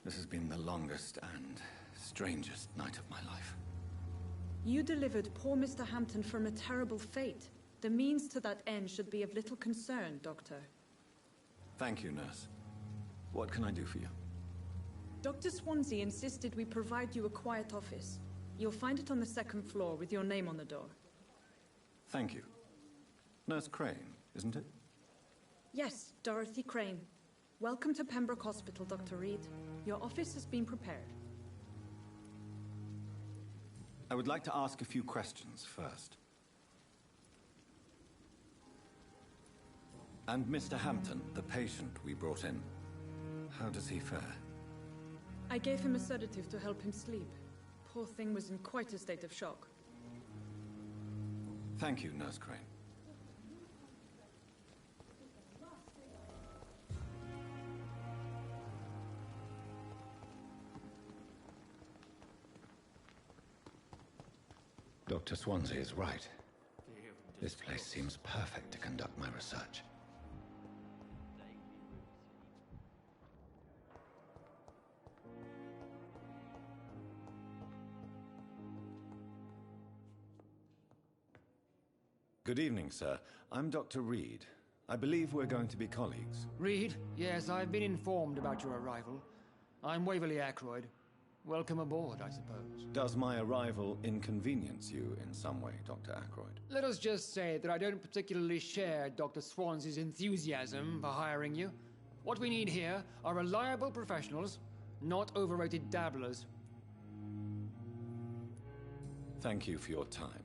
This has been the longest and strangest night of my life. You delivered poor Mr. Hampton from a terrible fate. The means to that end should be of little concern, Doctor. Thank you, nurse. What can I do for you? Dr. Swansea insisted we provide you a quiet office. You'll find it on the second floor with your name on the door. Thank you. Nurse Crane, isn't it? Yes, Dorothy Crane. Welcome to Pembroke Hospital, Dr. Reed. Your office has been prepared. I would like to ask a few questions first. And Mr. Hampton, the patient we brought in, how does he fare? I gave him a sedative to help him sleep. Poor thing was in quite a state of shock. Thank you, Nurse Crane. Dr. Swansea is right. This place seems perfect to conduct my research. Good evening, sir. I'm Dr. Reed. I believe we're going to be colleagues. Reed? Yes, I've been informed about your arrival. I'm Waverly Ackroyd. Welcome aboard, I suppose. Does my arrival inconvenience you in some way, Dr. Ackroyd? Let us just say that I don't particularly share Dr. Swansea's enthusiasm for hiring you. What we need here are reliable professionals, not overrated dabblers. Thank you for your time.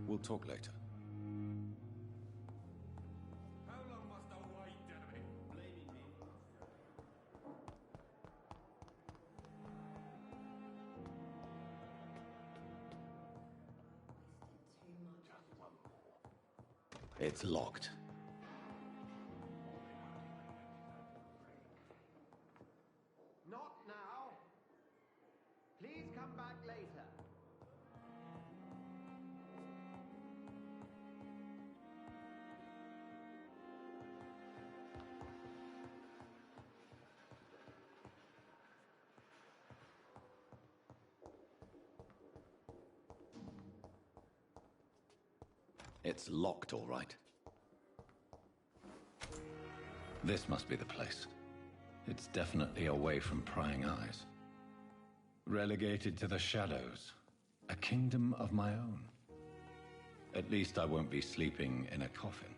We'll talk later. It's locked. Not now. Please come back later. It's locked, all right. This must be the place. It's definitely away from prying eyes. Relegated to the shadows. A kingdom of my own. At least I won't be sleeping in a coffin.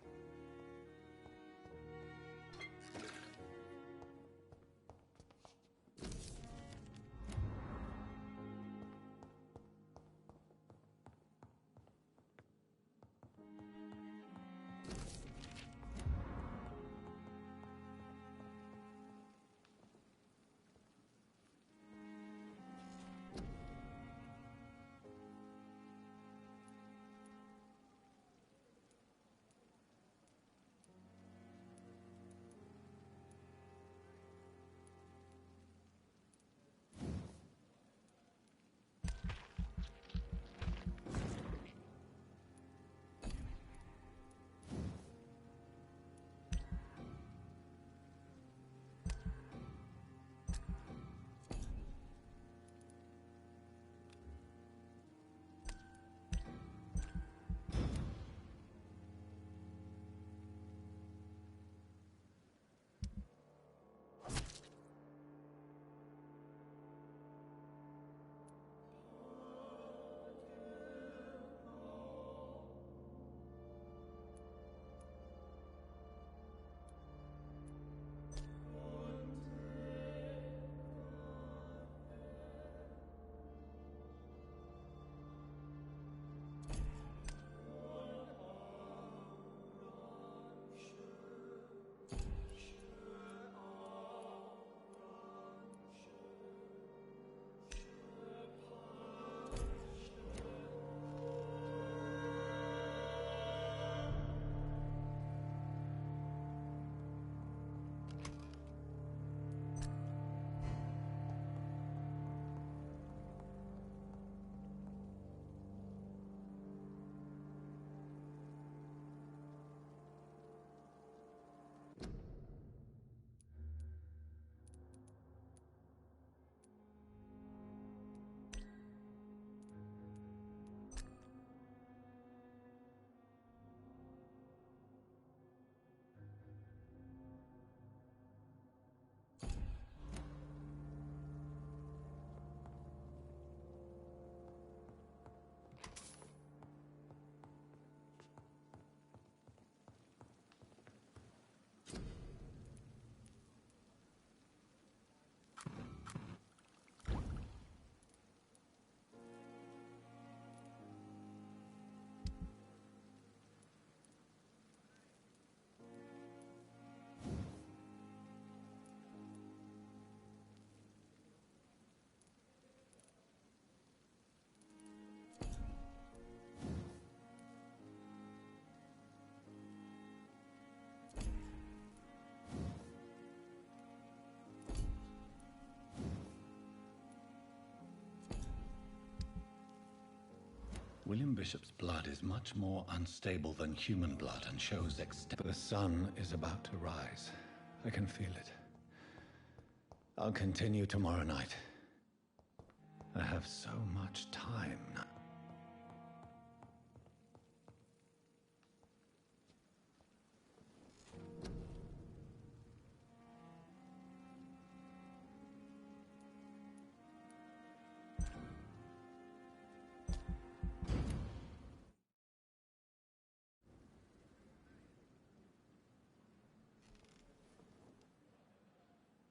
William Bishop's blood is much more unstable than human blood and shows extent. The sun is about to rise. I can feel it. I'll continue tomorrow night. I have so much time now.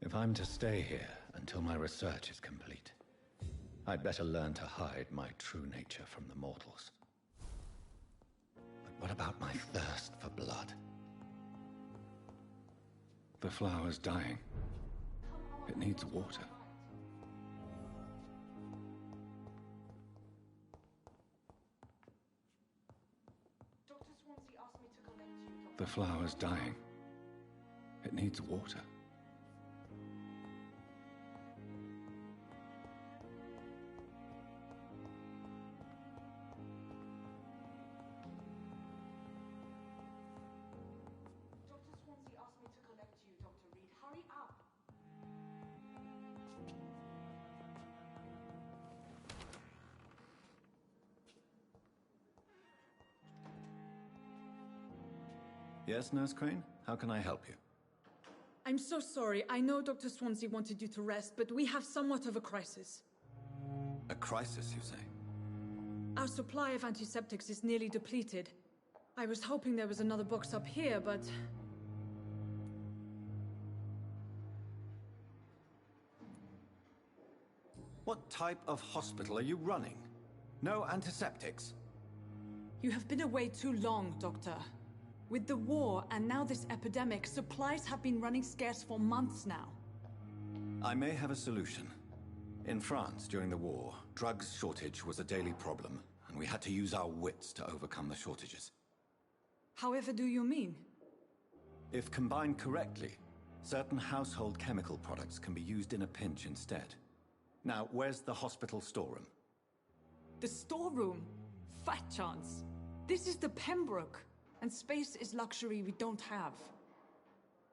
If I'm to stay here until my research is complete, I'd better learn to hide my true nature from the mortals. But what about my thirst for blood? The flower's dying. It needs water. The flower's dying. It needs water. Yes, Nurse Crane? How can I help you? I'm so sorry. I know Dr. Swansea wanted you to rest, but we have somewhat of a crisis. A crisis, you say? Our supply of antiseptics is nearly depleted. I was hoping there was another box up here, but... What type of hospital are you running? No antiseptics? You have been away too long, Doctor. With the war and now this epidemic, supplies have been running scarce for months now. I may have a solution. In France, during the war, drugs shortage was a daily problem, and we had to use our wits to overcome the shortages. However do you mean? If combined correctly, certain household chemical products can be used in a pinch instead. Now, where's the hospital storeroom? The storeroom? Fat chance. This is the Pembroke, and space is luxury we don't have.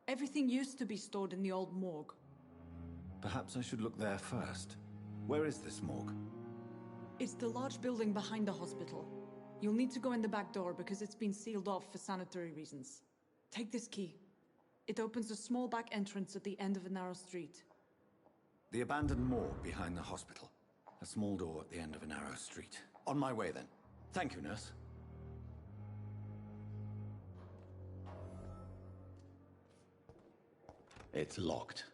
Everything used to be stored in the old morgue. Perhaps I should look there first. Where is this morgue? It's the large building behind the hospital. You'll need to go in the back door because it's been sealed off for sanitary reasons. Take this key. It opens a small back entrance at the end of a narrow street. The abandoned morgue behind the hospital. A small door at the end of a narrow street. On my way, then. Thank you, nurse. It's locked.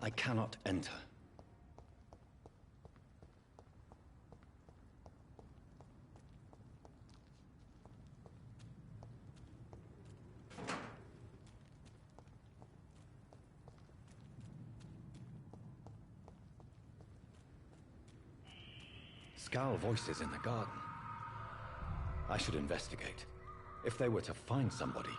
I cannot enter. Scowl voices in the garden. I should investigate. If they were to find somebody...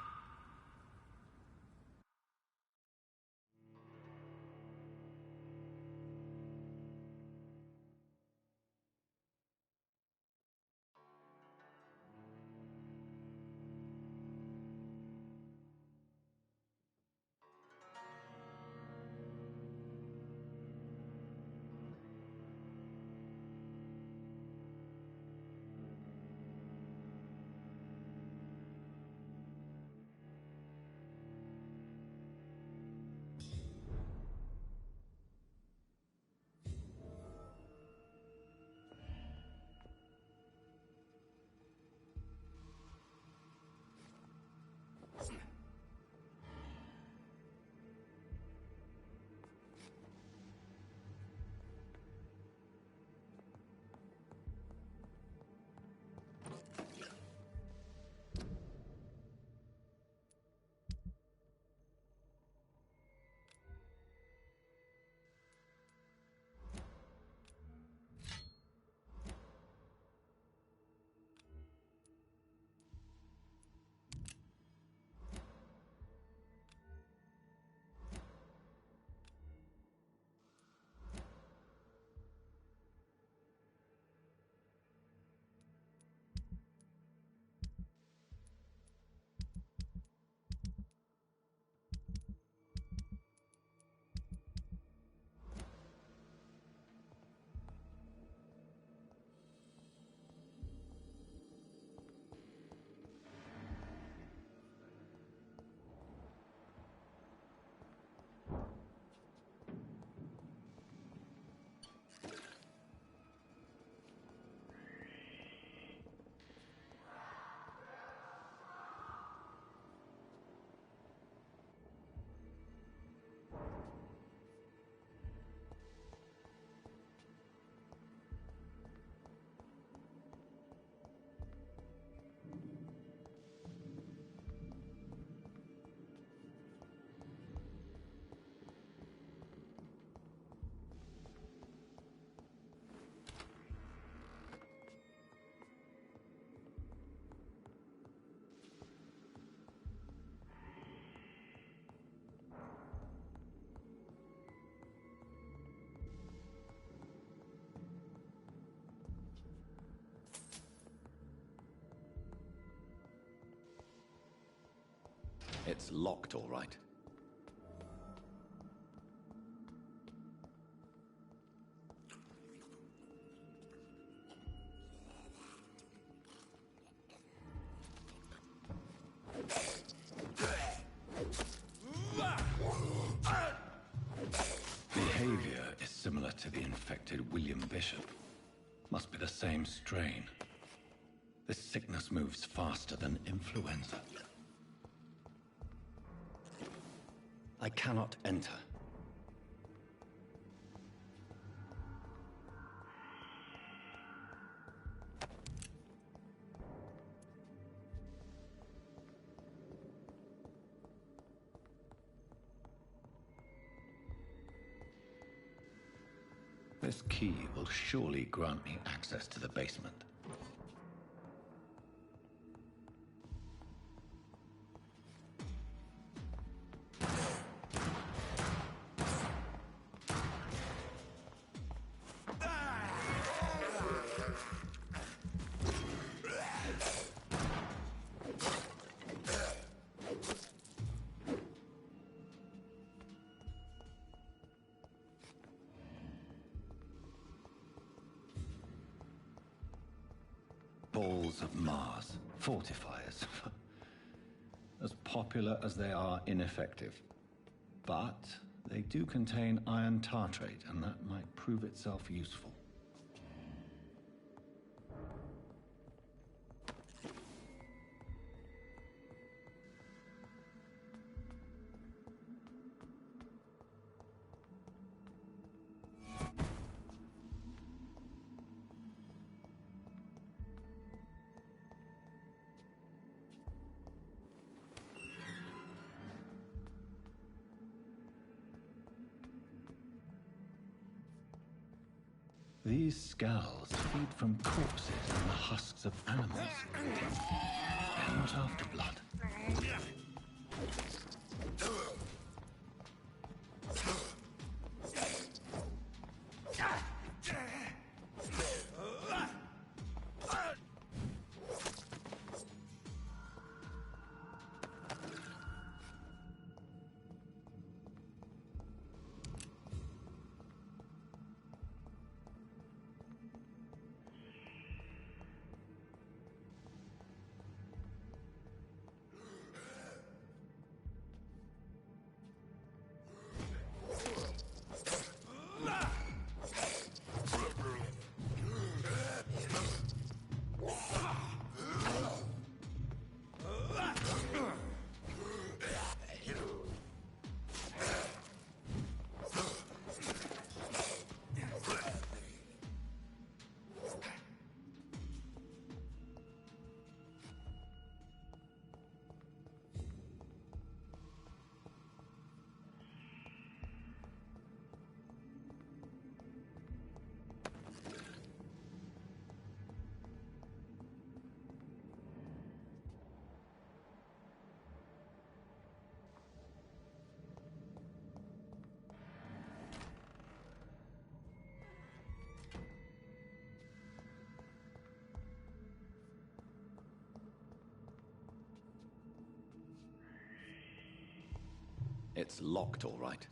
It's locked, all right. Behavior is similar to the infected William Bishop. Must be the same strain. This sickness moves faster than influenza. I cannot enter. This key will surely grant me access to the basement. Balls of Mars, fortifiers. As popular as they are ineffective. But they do contain iron tartrate, and that might prove itself useful. These skulls feed from corpses and the husks of animals. They're not after blood. It's locked, all right.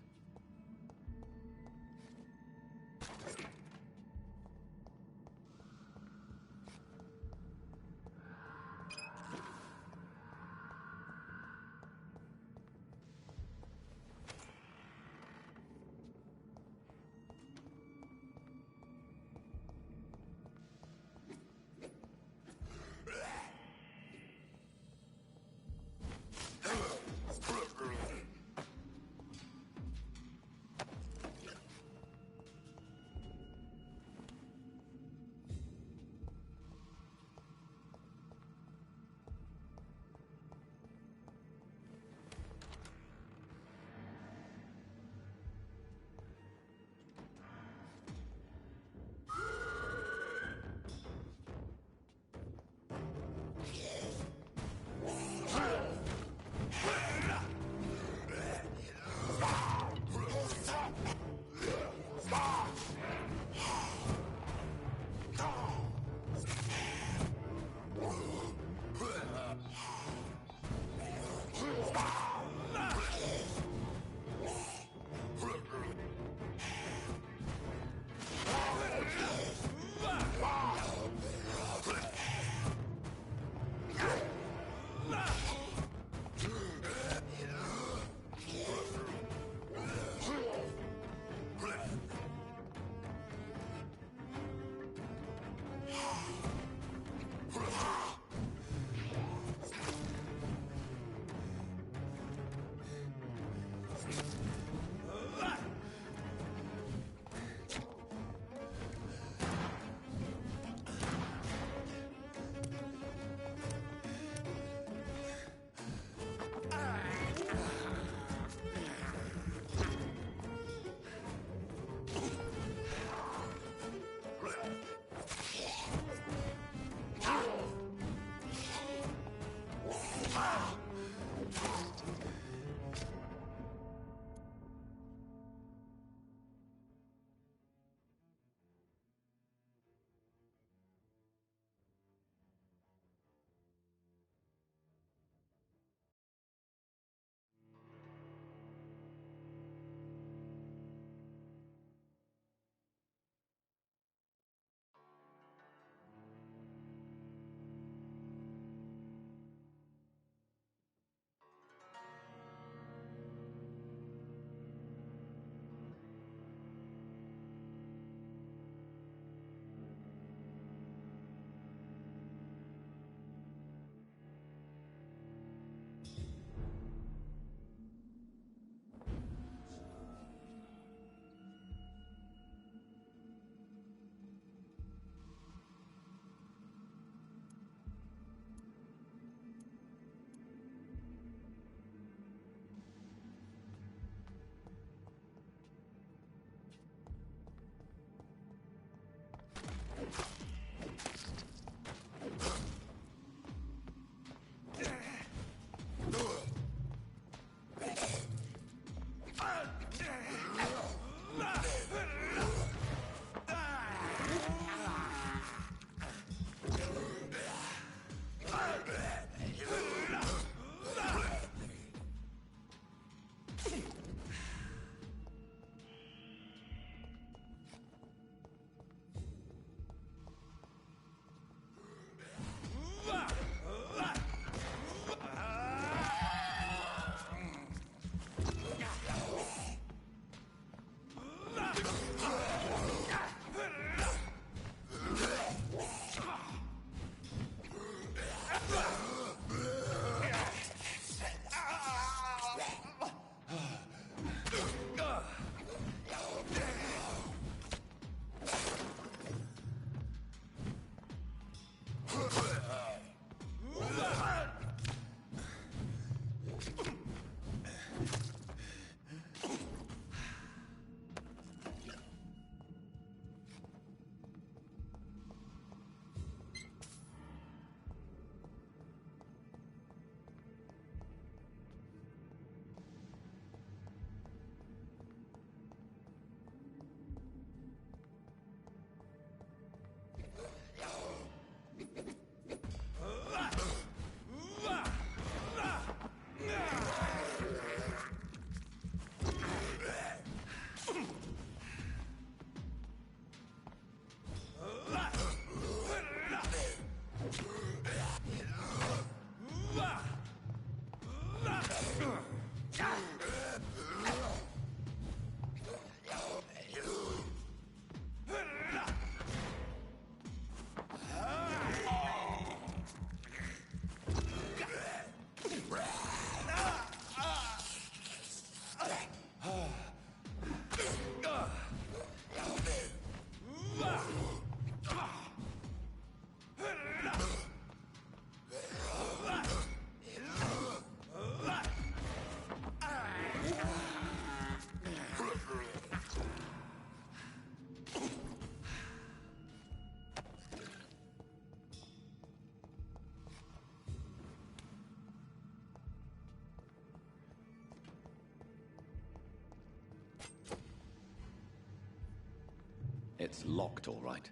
It's locked, all right.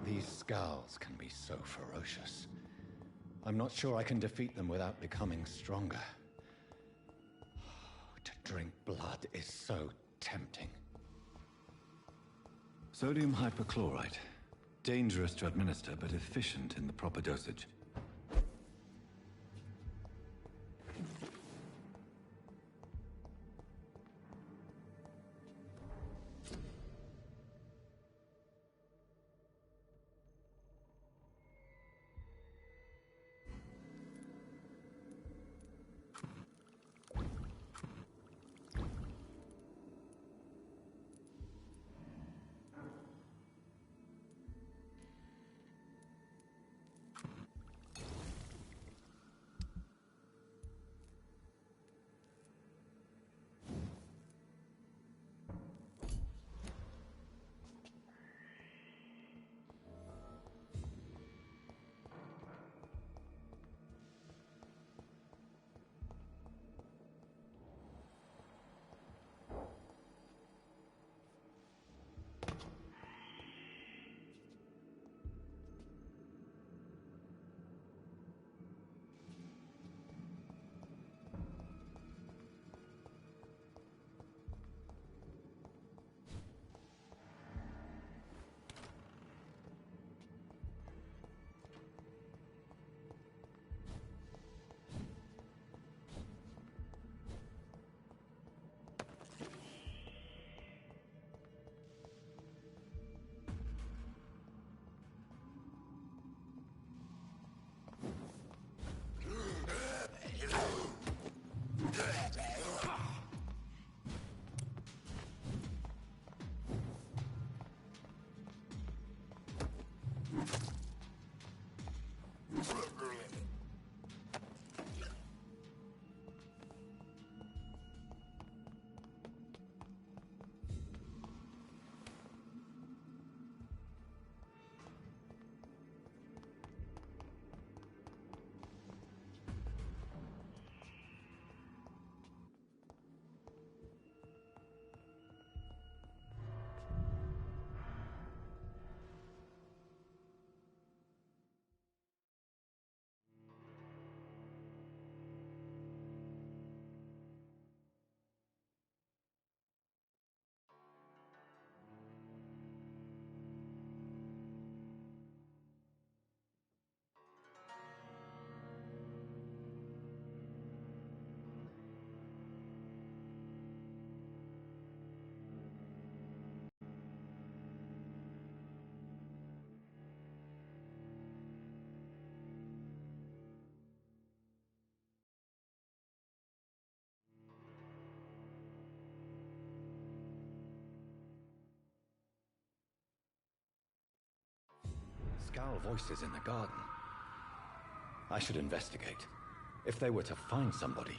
These scowls can be so ferocious. I'm not sure I can defeat them without becoming stronger. To drink blood is so tempting. Sodium hypochlorite. Dangerous to administer, but efficient in the proper dosage. Scowl voices in the garden. I should investigate. If they were to find somebody...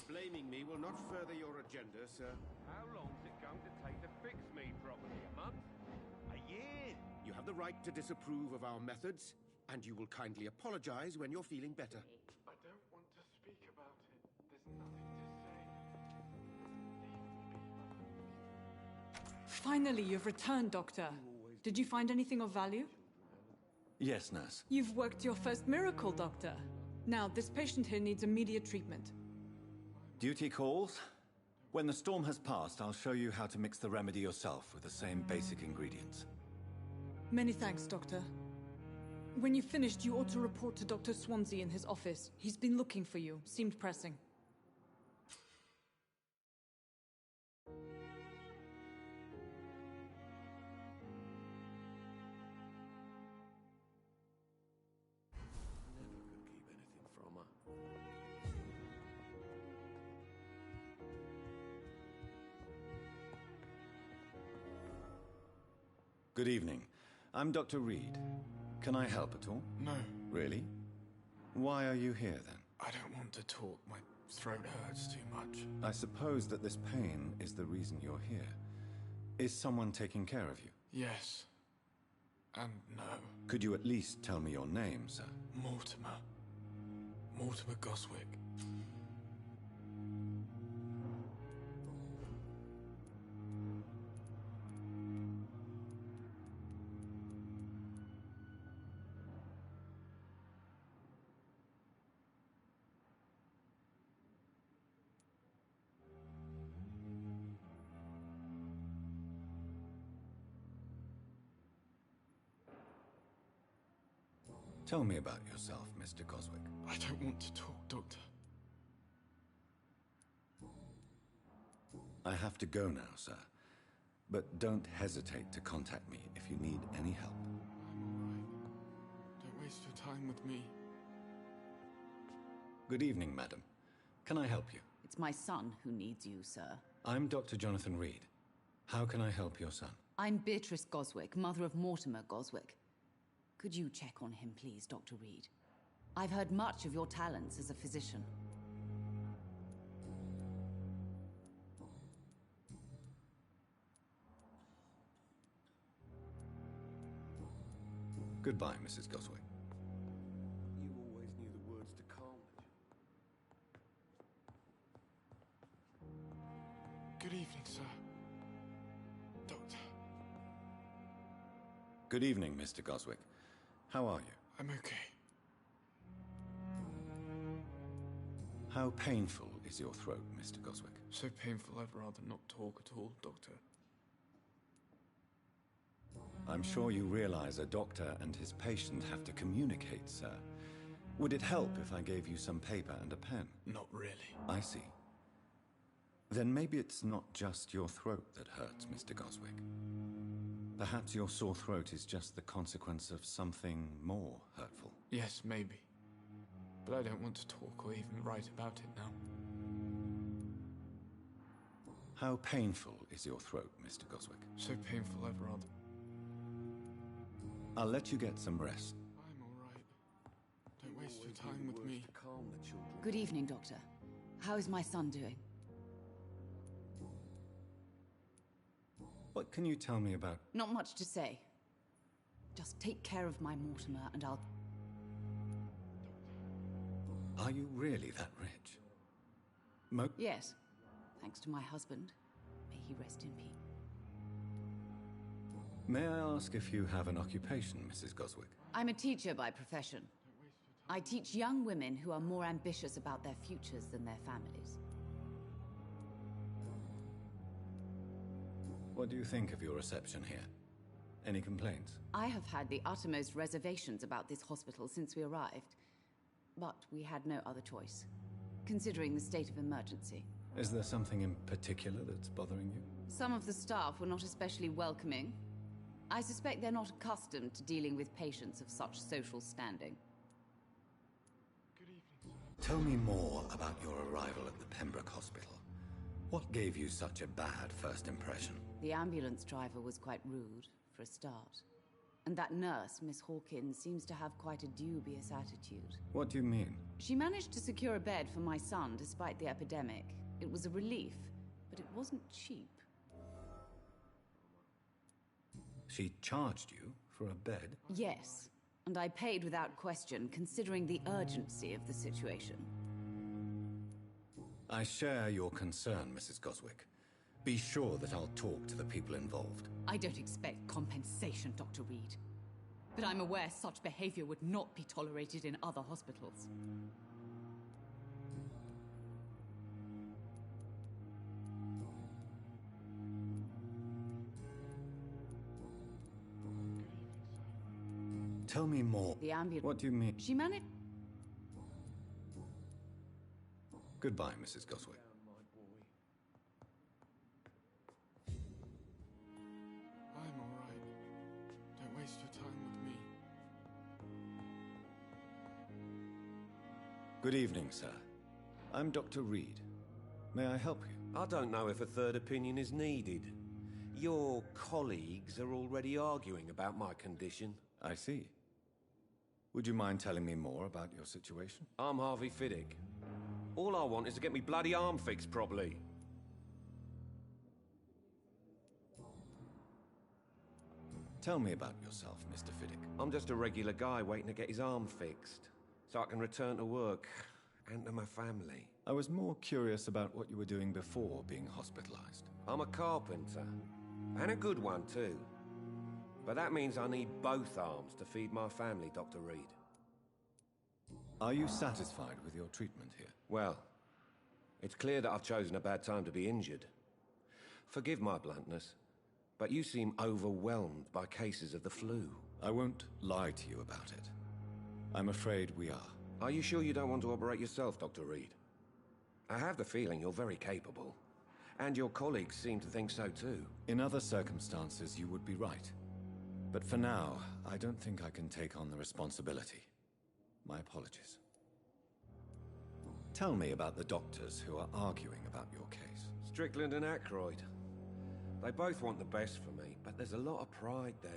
Blaming me will not further your agenda, sir. How long's it going to take to fix me properly? A month? A year? You have the right to disapprove of our methods, and you will kindly apologize when you're feeling better. I don't want to speak about it. There's nothing to say. Finally, you've returned, Doctor. Did you find anything of value? Yes, nurse. You've worked your first miracle, Doctor. Now, this patient here needs immediate treatment. Duty calls. When the storm has passed, I'll show you how to mix the remedy yourself with the same basic ingredients. Many thanks, Doctor. When you've finished, you ought to report to Dr. Swansea in his office. He's been looking for you. Seemed pressing. Good evening. I'm Dr. Reed. Can I help at all? No. Really? Why are you here, then? I don't want to talk. My throat hurts too much. I suppose that this pain is the reason you're here. Is someone taking care of you? Yes. And no. Could you at least tell me your name, sir? Mortimer. Mortimer Goswick. Tell me about yourself, Mr. Goswick. I don't want to talk, Doctor. I have to go now, sir. But don't hesitate to contact me if you need any help. I'm all right. Don't waste your time with me. Good evening, madam. Can I help you? It's my son who needs you, sir. I'm Dr. Jonathan Reed. How can I help your son? I'm Beatrice Goswick, mother of Mortimer Goswick. Could you check on him, please, Dr. Reed? I've heard much of your talents as a physician. Goodbye, Mrs. Goswick. You always knew the words to calm me. Good evening, sir. Doctor. Good evening, Mr. Goswick. How are you? I'm okay. How painful is your throat, Mr. Goswick? So painful I'd rather not talk at all, Doctor. I'm sure you realize a doctor and his patient have to communicate, sir. Would it help if I gave you some paper and a pen? Not really. I see. Then maybe it's not just your throat that hurts, Mr. Goswick. Perhaps your sore throat is just the consequence of something more hurtful. Yes, maybe. But I don't want to talk or even write about it now. How painful is your throat, Mr. Goswick? So painful I'd rather... I'll let you get some rest. I'm all right. Don't waste your time with me. Good evening, Doctor. How is my son doing? What can you tell me about... Not much to say. Just take care of my Mortimer and I'll... Are you really that rich? Yes. Thanks to my husband. May he rest in peace. May I ask if you have an occupation, Mrs. Goswick? I'm a teacher by profession. I teach young women who are more ambitious about their futures than their families. What do you think of your reception here? Any complaints? I have had the uttermost reservations about this hospital since we arrived. But we had no other choice, considering the state of emergency. Is there something in particular that's bothering you? Some of the staff were not especially welcoming. I suspect they're not accustomed to dealing with patients of such social standing. Tell me more about your arrival at the Pembroke Hospital. What gave you such a bad first impression? The ambulance driver was quite rude, for a start. And that nurse, Miss Hawkins, seems to have quite a dubious attitude. What do you mean? She managed to secure a bed for my son despite the epidemic. It was a relief, but it wasn't cheap. She charged you for a bed? Yes, and I paid without question, considering the urgency of the situation. I share your concern, Mrs. Goswick. Be sure that I'll talk to the people involved. I don't expect compensation, Dr. Reed. But I'm aware such behavior would not be tolerated in other hospitals. Tell me more. The ambulance... What do you mean? She managed... Goodbye, Mrs. Goswick. I'm all right. Don't waste your time with me. Good evening, sir. I'm Dr. Reed. May I help you? I don't know if a third opinion is needed. Your colleagues are already arguing about my condition. I see. Would you mind telling me more about your situation? I'm Harvey Fiddick. All I want is to get me bloody arm fixed properly. Tell me about yourself, Mr. Fiddick. I'm just a regular guy waiting to get his arm fixed, so I can return to work and to my family. I was more curious about what you were doing before being hospitalized. I'm a carpenter, and a good one too. But that means I need both arms to feed my family, Dr. Reed. Are you satisfied with your treatment here? Well, it's clear that I've chosen a bad time to be injured. Forgive my bluntness, but you seem overwhelmed by cases of the flu. I won't lie to you about it. I'm afraid we are. Are you sure you don't want to operate yourself, Dr. Reed? I have the feeling you're very capable. And your colleagues seem to think so too. In other circumstances, you would be right. But for now, I don't think I can take on the responsibility. My apologies. Tell me about the doctors who are arguing about your case. Strickland and Ackroyd. They both want the best for me, but there's a lot of pride there.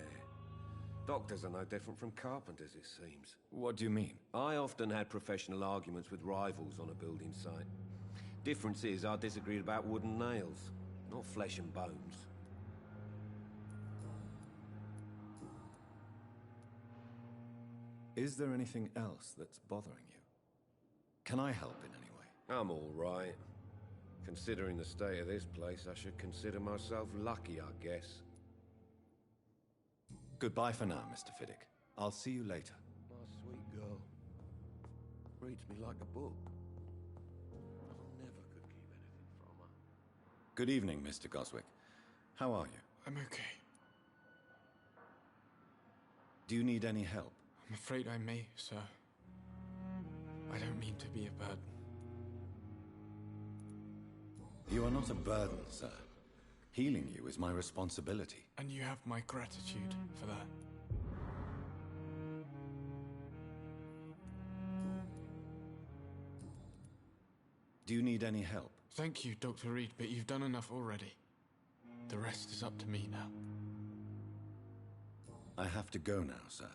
Doctors are no different from carpenters, it seems. What do you mean? I often had professional arguments with rivals on a building site. Difference is, I disagreed about wooden nails, not flesh and bones. Is there anything else that's bothering you? Can I help in any way? I'm all right. Considering the state of this place, I should consider myself lucky, I guess. Goodbye for now, Mr. Fiddick. I'll see you later. My sweet girl. Reads me like a book. I never could keep anything from her. Good evening, Mr. Goswick. How are you? I'm okay. Do you need any help? I'm afraid I may, sir. I don't mean to be a burden. You are not a burden, sir. Healing you is my responsibility. And you have my gratitude for that. Do you need any help? Thank you, Dr. Reed, but you've done enough already. The rest is up to me now. I have to go now, sir.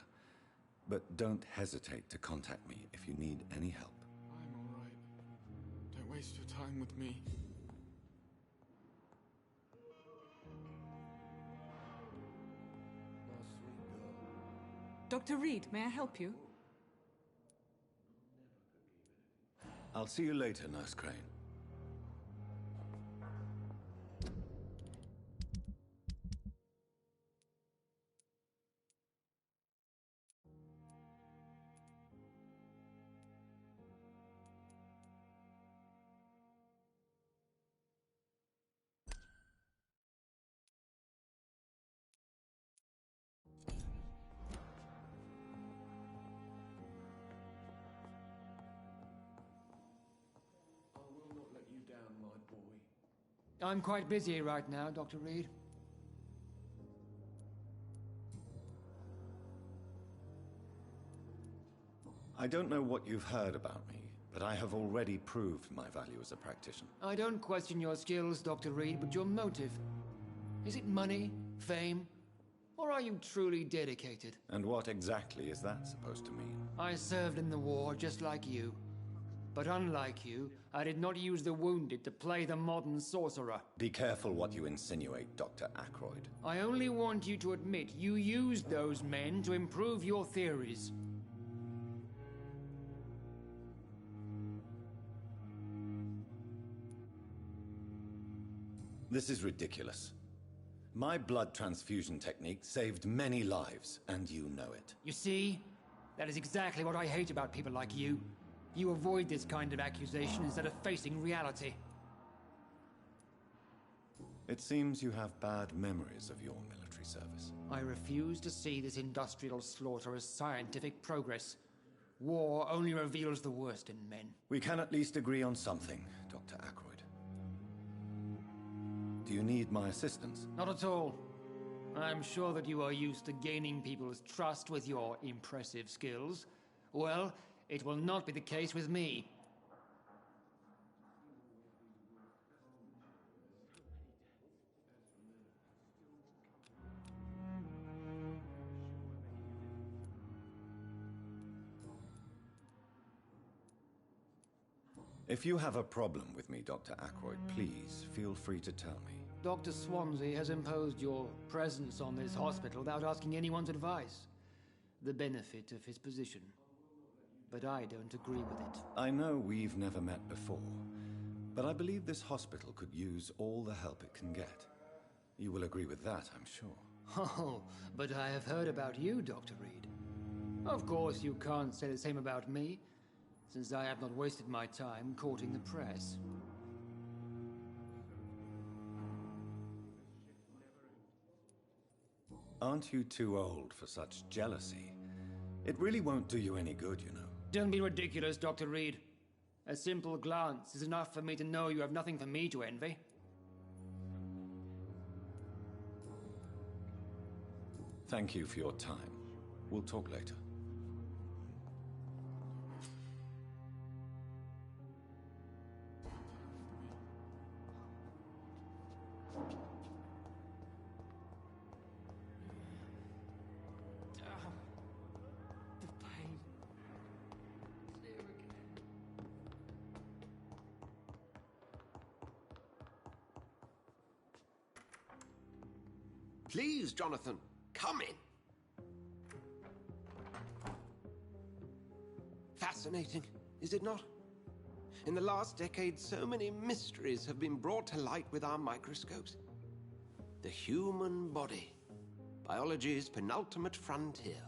But don't hesitate to contact me if you need any help. I'm all right. Don't waste your time with me. My sweet girl. Dr. Reed, may I help you? I'll see you later, Nurse Crane. I'm quite busy right now, Dr. Reed. I don't know what you've heard about me, but I have already proved my value as a practitioner. I don't question your skills, Dr. Reed, but your motive. Is it money, fame, or are you truly dedicated? And what exactly is that supposed to mean? I served in the war just like you. But unlike you, I did not use the wounded to play the modern sorcerer. Be careful what you insinuate, Dr. Ackroyd. I only want you to admit you used those men to improve your theories. This is ridiculous. My blood transfusion technique saved many lives, and you know it. You see? That is exactly what I hate about people like you. You avoid this kind of accusation instead of facing reality. It seems you have bad memories of your military service. I refuse to see this industrial slaughter as scientific progress. War only reveals the worst in men. We can at least agree on something, Dr. Ackroyd. Do you need my assistance? Not at all. I'm sure that you are used to gaining people's trust with your impressive skills. Well, it will not be the case with me. If you have a problem with me, Dr. Ackroyd, please feel free to tell me. Dr. Swansea has imposed your presence on this hospital without asking anyone's advice. The benefit of his position. But I don't agree with it. I know we've never met before, but I believe this hospital could use all the help it can get. You will agree with that, I'm sure. Oh, but I have heard about you, Dr. Reed. Of course, you can't say the same about me, since I have not wasted my time courting the press. Aren't you too old for such jealousy? It really won't do you any good, you know. Don't be ridiculous, Dr. Reed. A simple glance is enough for me to know you have nothing for me to envy. Thank you for your time. We'll talk later. Please, Jonathan, come in. Fascinating, is it not? In the last decade, so many mysteries have been brought to light with our microscopes. The human body, biology's penultimate frontier.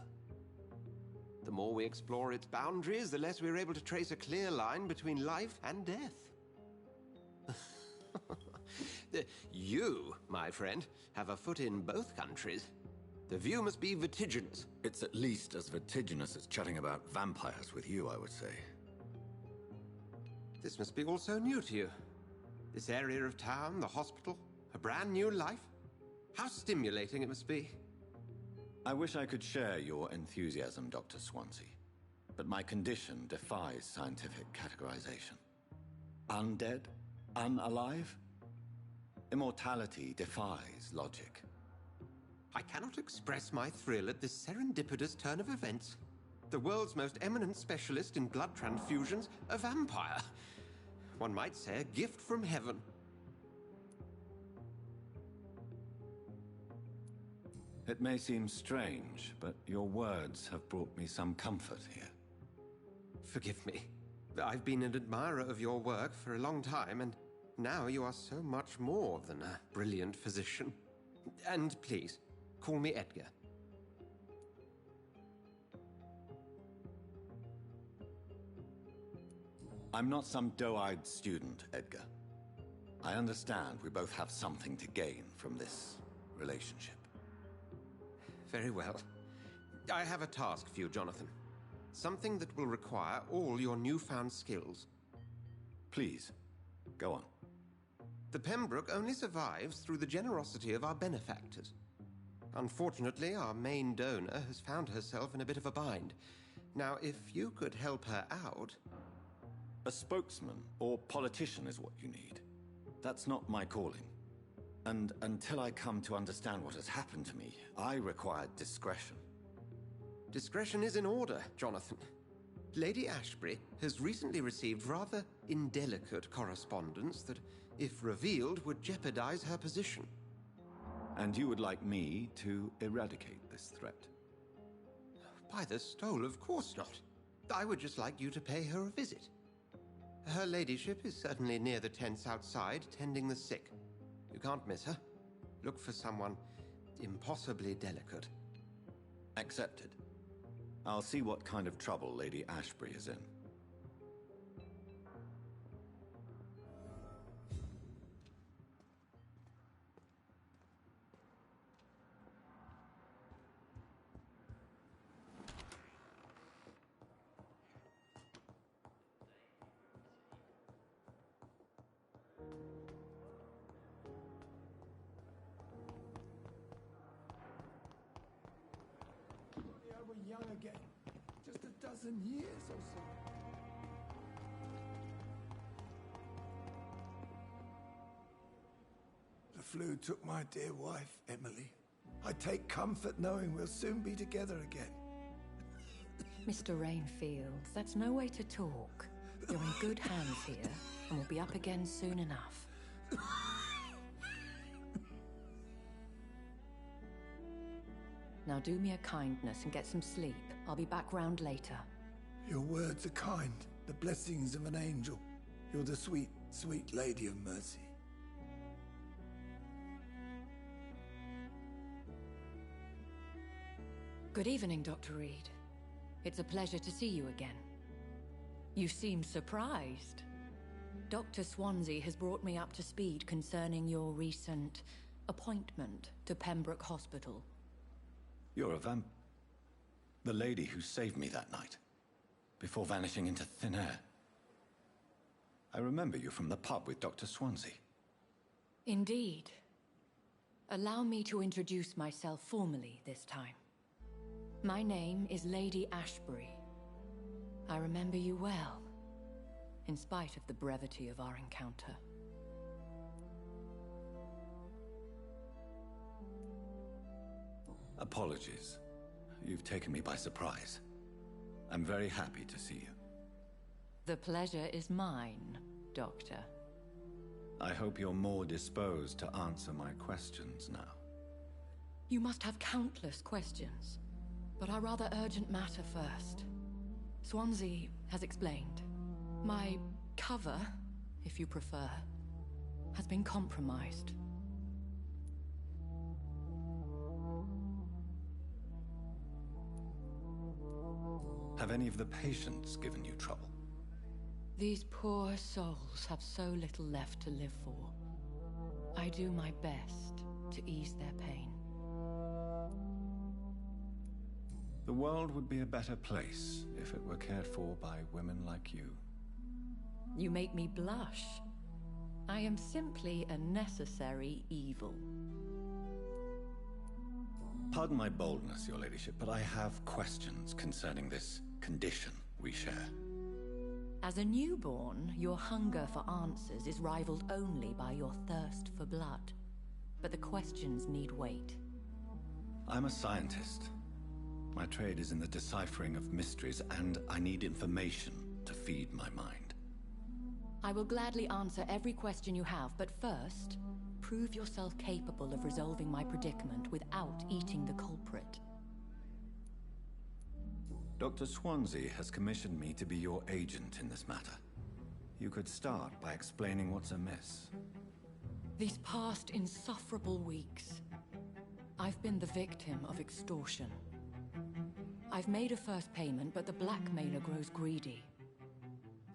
The more we explore its boundaries, the less we're able to trace a clear line between life and death. You, my friend, have a foot in both countries. The view must be vertiginous. It's at least as vertiginous as chatting about vampires with you, I would say. This must be all so new to you. This area of town, the hospital, a brand new life. How stimulating it must be. I wish I could share your enthusiasm, Dr. Swansea, but my condition defies scientific categorization. Undead? Unalive? Immortality defies logic. I cannot express my thrill at this serendipitous turn of events. The world's most eminent specialist in blood transfusions, a vampire. One might say a gift from heaven. It may seem strange, but your words have brought me some comfort here. Forgive me. I've been an admirer of your work for a long time, and now you are so much more than a brilliant physician. And please, call me Edgar. I'm not some doe-eyed student, Edgar. I understand we both have something to gain from this relationship. Very well. I have a task for you, Jonathan. Something that will require all your newfound skills. Please, go on. The Pembroke only survives through the generosity of our benefactors. Unfortunately, our main donor has found herself in a bit of a bind. Now, if you could help her out... A spokesman or politician is what you need. That's not my calling. And until I come to understand what has happened to me, I require discretion. Discretion is in order, Jonathan. Lady Ashbury has recently received rather indelicate correspondence that, if revealed, would jeopardize her position. And you would like me to eradicate this threat? By the stole, of course not. I would just like you to pay her a visit. Her ladyship is certainly near the tents outside, tending the sick. You can't miss her. Look for someone impossibly delicate. Accepted. I'll see what kind of trouble Lady Ashbury is in. Young again. Just a dozen years or so. The flu took my dear wife, Emily. I take comfort knowing we'll soon be together again. Mr. Rainfield, that's no way to talk. You're in good hands here, and we'll be up again soon enough. Now do me a kindness and get some sleep. I'll be back round later. Your words are kind, the blessings of an angel. You're the sweet, sweet Lady of Mercy. Good evening, Dr. Reed. It's a pleasure to see you again. You seem surprised. Dr. Swansea has brought me up to speed concerning your recent appointment to Pembroke Hospital. You're a the lady who saved me that night, before vanishing into thin air. I remember you from the pub with Dr. Swansea. Indeed. Allow me to introduce myself formally this time. My name is Lady Ashbury. I remember you well, in spite of the brevity of our encounter. Apologies. You've taken me by surprise. I'm very happy to see you. The pleasure is mine, Doctor. I hope you're more disposed to answer my questions now. You must have countless questions, but our rather urgent matter first. Swansea has explained. My cover, if you prefer, has been compromised. Have any of the patients given you trouble? These poor souls have so little left to live for. I do my best to ease their pain. The world would be a better place if it were cared for by women like you. You make me blush. I am simply a necessary evil. Pardon my boldness, Your Ladyship, but I have questions concerning this condition we share. As a newborn, your hunger for answers is rivaled only by your thirst for blood. But the questions need wait. I'm a scientist. My trade is in the deciphering of mysteries, and I need information to feed my mind. I will gladly answer every question you have, but first, prove yourself capable of resolving my predicament without eating the culprit. Dr. Swansea has commissioned me to be your agent in this matter. You could start by explaining what's amiss. These past insufferable weeks, I've been the victim of extortion. I've made a first payment, but the blackmailer grows greedy.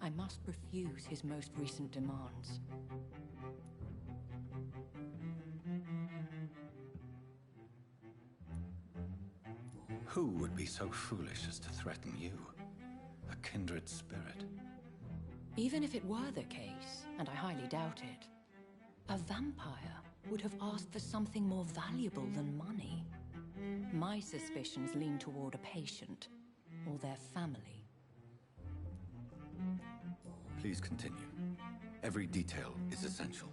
I must refuse his most recent demands. Who would be so foolish as to threaten you? A kindred spirit. Even if it were the case, and I highly doubt it, a vampire would have asked for something more valuable than money. My suspicions lean toward a patient, or their family. Please continue. Every detail is essential.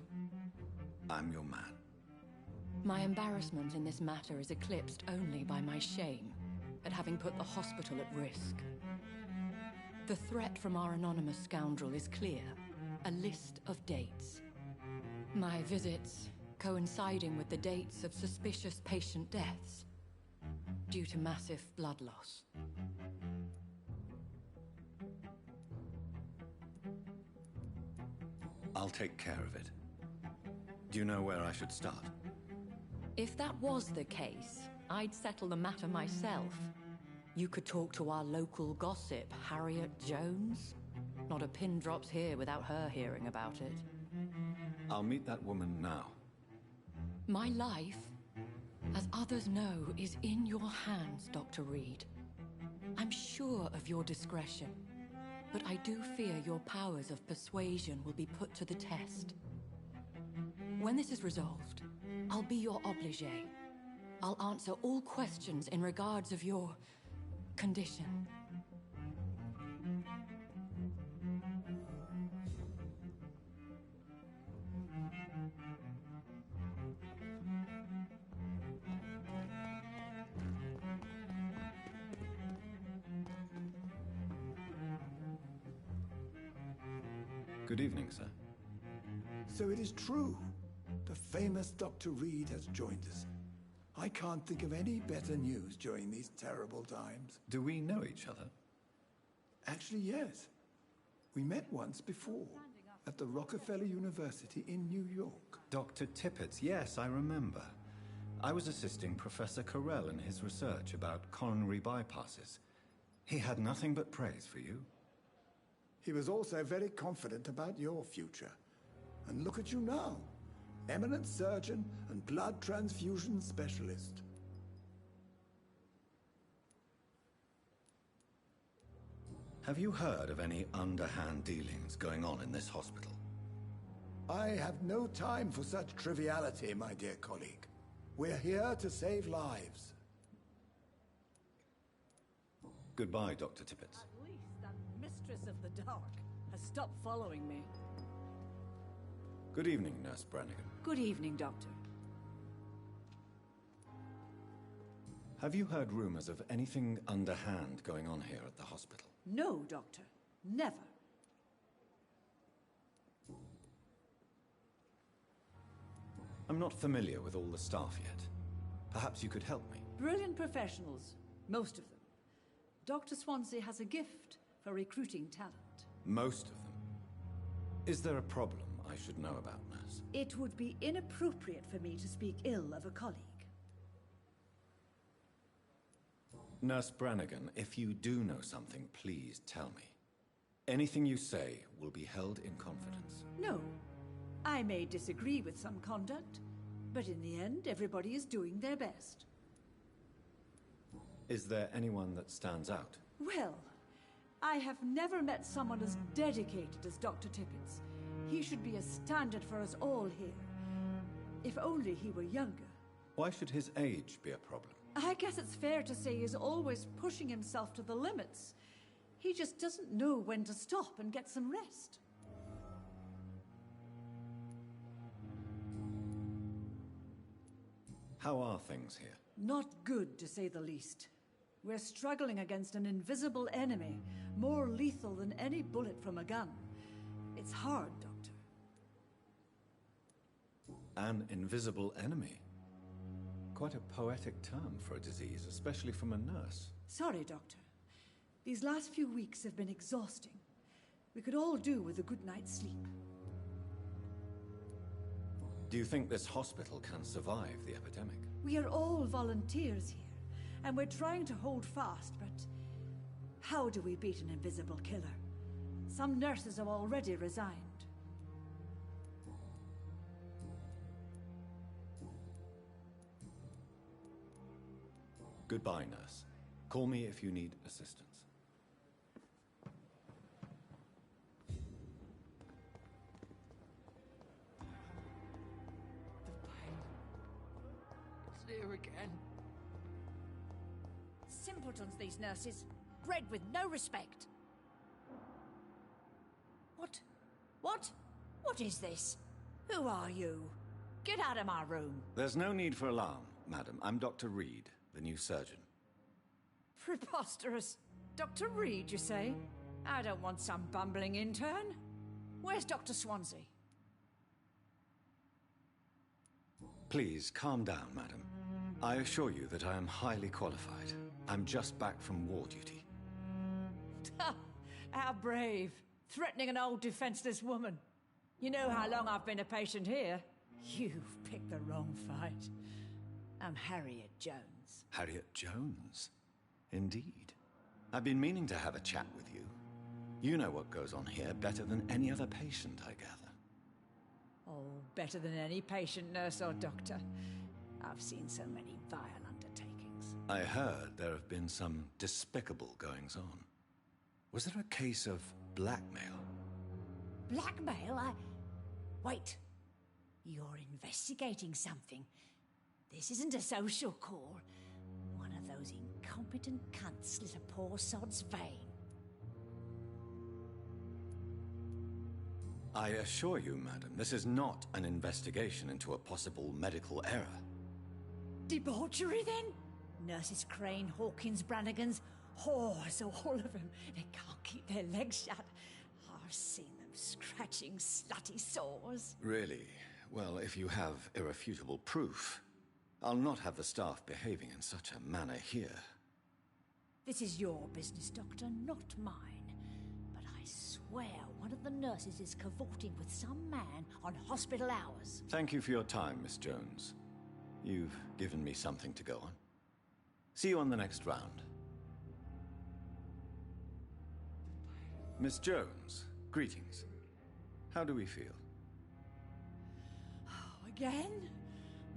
I'm your man. My embarrassment in this matter is eclipsed only by my shame at having put the hospital at risk. The threat from our anonymous scoundrel is clear. A list of dates. My visits coinciding with the dates of suspicious patient deaths due to massive blood loss. I'll take care of it. Do you know where I should start? If that was the case, I'd settle the matter myself. You could talk to our local gossip, Harriet Jones. Not a pin drops here without her hearing about it. I'll meet that woman now. My life, as others know, is in your hands, Dr. Reed. I'm sure of your discretion, but I do fear your powers of persuasion will be put to the test. When this is resolved, I'll be your obligé. I'll answer all questions in regards of your condition. Good evening, sir. So it is true. The famous Dr. Reed has joined us. I can't think of any better news during these terrible times. Do we know each other? Actually, yes. We met once before, at the Rockefeller University in New York. Dr. Tippett, yes, I remember. I was assisting Professor Carell in his research about coronary bypasses. He had nothing but praise for you. He was also very confident about your future. And look at you now. Eminent surgeon and blood transfusion specialist. Have you heard of any underhand dealings going on in this hospital? I have no time for such triviality, my dear colleague. We're here to save lives. Goodbye, Dr. Tippett. At least that mistress of the dark has stopped following me. Good evening, Nurse Brannigan. Good evening, Doctor. Have you heard rumors of anything underhand going on here at the hospital? No, Doctor. Never. I'm not familiar with all the staff yet. Perhaps you could help me. Brilliant professionals, most of them. Dr. Swansea has a gift for recruiting talent. Most of them. Is there a problem I should know about, Nurse? It would be inappropriate for me to speak ill of a colleague. Nurse Brannigan, if you do know something, please tell me. Anything you say will be held in confidence. No. I may disagree with some conduct, but in the end, everybody is doing their best. Is there anyone that stands out? Well, I have never met someone as dedicated as Dr. Tippett's. He should be a standard for us all here. If only he were younger. Why should his age be a problem? I guess it's fair to say he's always pushing himself to the limits. He just doesn't know when to stop and get some rest. How are things here? Not good, to say the least. We're struggling against an invisible enemy, more lethal than any bullet from a gun. It's hard, Doctor. An invisible enemy? Quite a poetic term for a disease, especially from a nurse. Sorry, Doctor. These last few weeks have been exhausting. We could all do with a good night's sleep. Do you think this hospital can survive the epidemic? We are all volunteers here, and we're trying to hold fast, but how do we beat an invisible killer? Some nurses have already resigned. Goodbye, nurse. Call me if you need assistance. It's here again. Simpletons, these nurses. Bred with no respect. What? What? What is this? Who are you? Get out of my room. There's no need for alarm, madam. I'm Dr. Reed, the new surgeon. Preposterous. Dr. Reed, you say? I don't want some bumbling intern. Where's Dr. Swansea? Please, calm down, madam. I assure you that I am highly qualified. I'm just back from war duty. How brave. Threatening an old defenseless woman. You know how long I've been a patient here? You've picked the wrong fight. I'm Harriet Jones. Harriet Jones? Indeed. I've been meaning to have a chat with you. You know what goes on here better than any other patient, I gather. Oh, better than any patient, nurse or doctor. I've seen so many vile undertakings. I heard there have been some despicable goings-on. Was there a case of blackmail? Blackmail? Wait. You're investigating something. This isn't a social call. One of those incompetent cunts slit a poor sod's vein. I assure you, madam, this is not an investigation into a possible medical error. Debauchery, then? Nurses Crane, Hawkins, Brannigans, whores, all of them. They can't keep their legs shut. I've seen them scratching slutty sores. Really? Well, if you have irrefutable proof, I'll not have the staff behaving in such a manner here. This is your business, Doctor, not mine. But I swear one of the nurses is cavorting with some man on hospital hours. Thank you for your time, Miss Jones. You've given me something to go on. See you on the next round. Miss Jones, greetings. How do we feel? Oh, again?